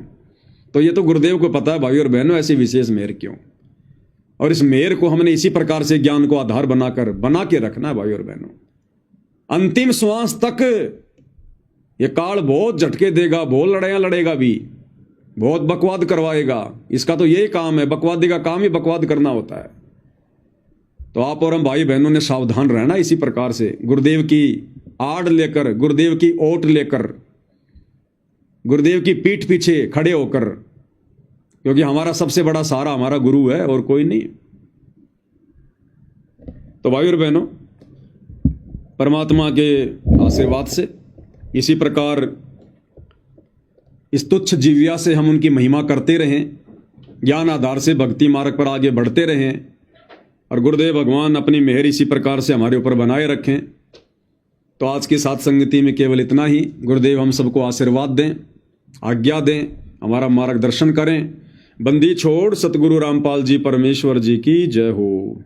तो ये तो गुरुदेव को पता है भाई और बहनों, ऐसी विशेष मेहर क्यों। और इस मेहर को हमने इसी प्रकार से ज्ञान को आधार बना के रखना है भाई और बहनों। अंतिम श्वास तक ये काल बहुत झटके देगा, बहुत लड़ाइयां लड़ेगा भी, बहुत बकवाद करवाएगा। इसका तो यही काम है, बकवादी का काम ही बकवाद करना होता है। तो आप और हम भाई बहनों ने सावधान रहना इसी प्रकार से, गुरुदेव की आड़ लेकर, गुरुदेव की ओट लेकर, गुरुदेव की पीठ पीछे खड़े होकर, क्योंकि हमारा सबसे बड़ा सहारा हमारा गुरु है और कोई नहीं। तो भाई और बहनों, परमात्मा के आशीर्वाद से इसी प्रकार इस तुच्छ जीविया से हम उनकी महिमा करते रहें, ज्ञान आधार से भक्ति मार्ग पर आगे बढ़ते रहें, और गुरुदेव भगवान अपनी मेहर इसी प्रकार से हमारे ऊपर बनाए रखें। तो आज की साथ संगति में केवल इतना ही। गुरुदेव हम सबको आशीर्वाद दें, आज्ञा दें, हमारा मार्गदर्शन करें। बंदी छोड़ सतगुरु रामपाल जी परमेश्वर जी की जय हो।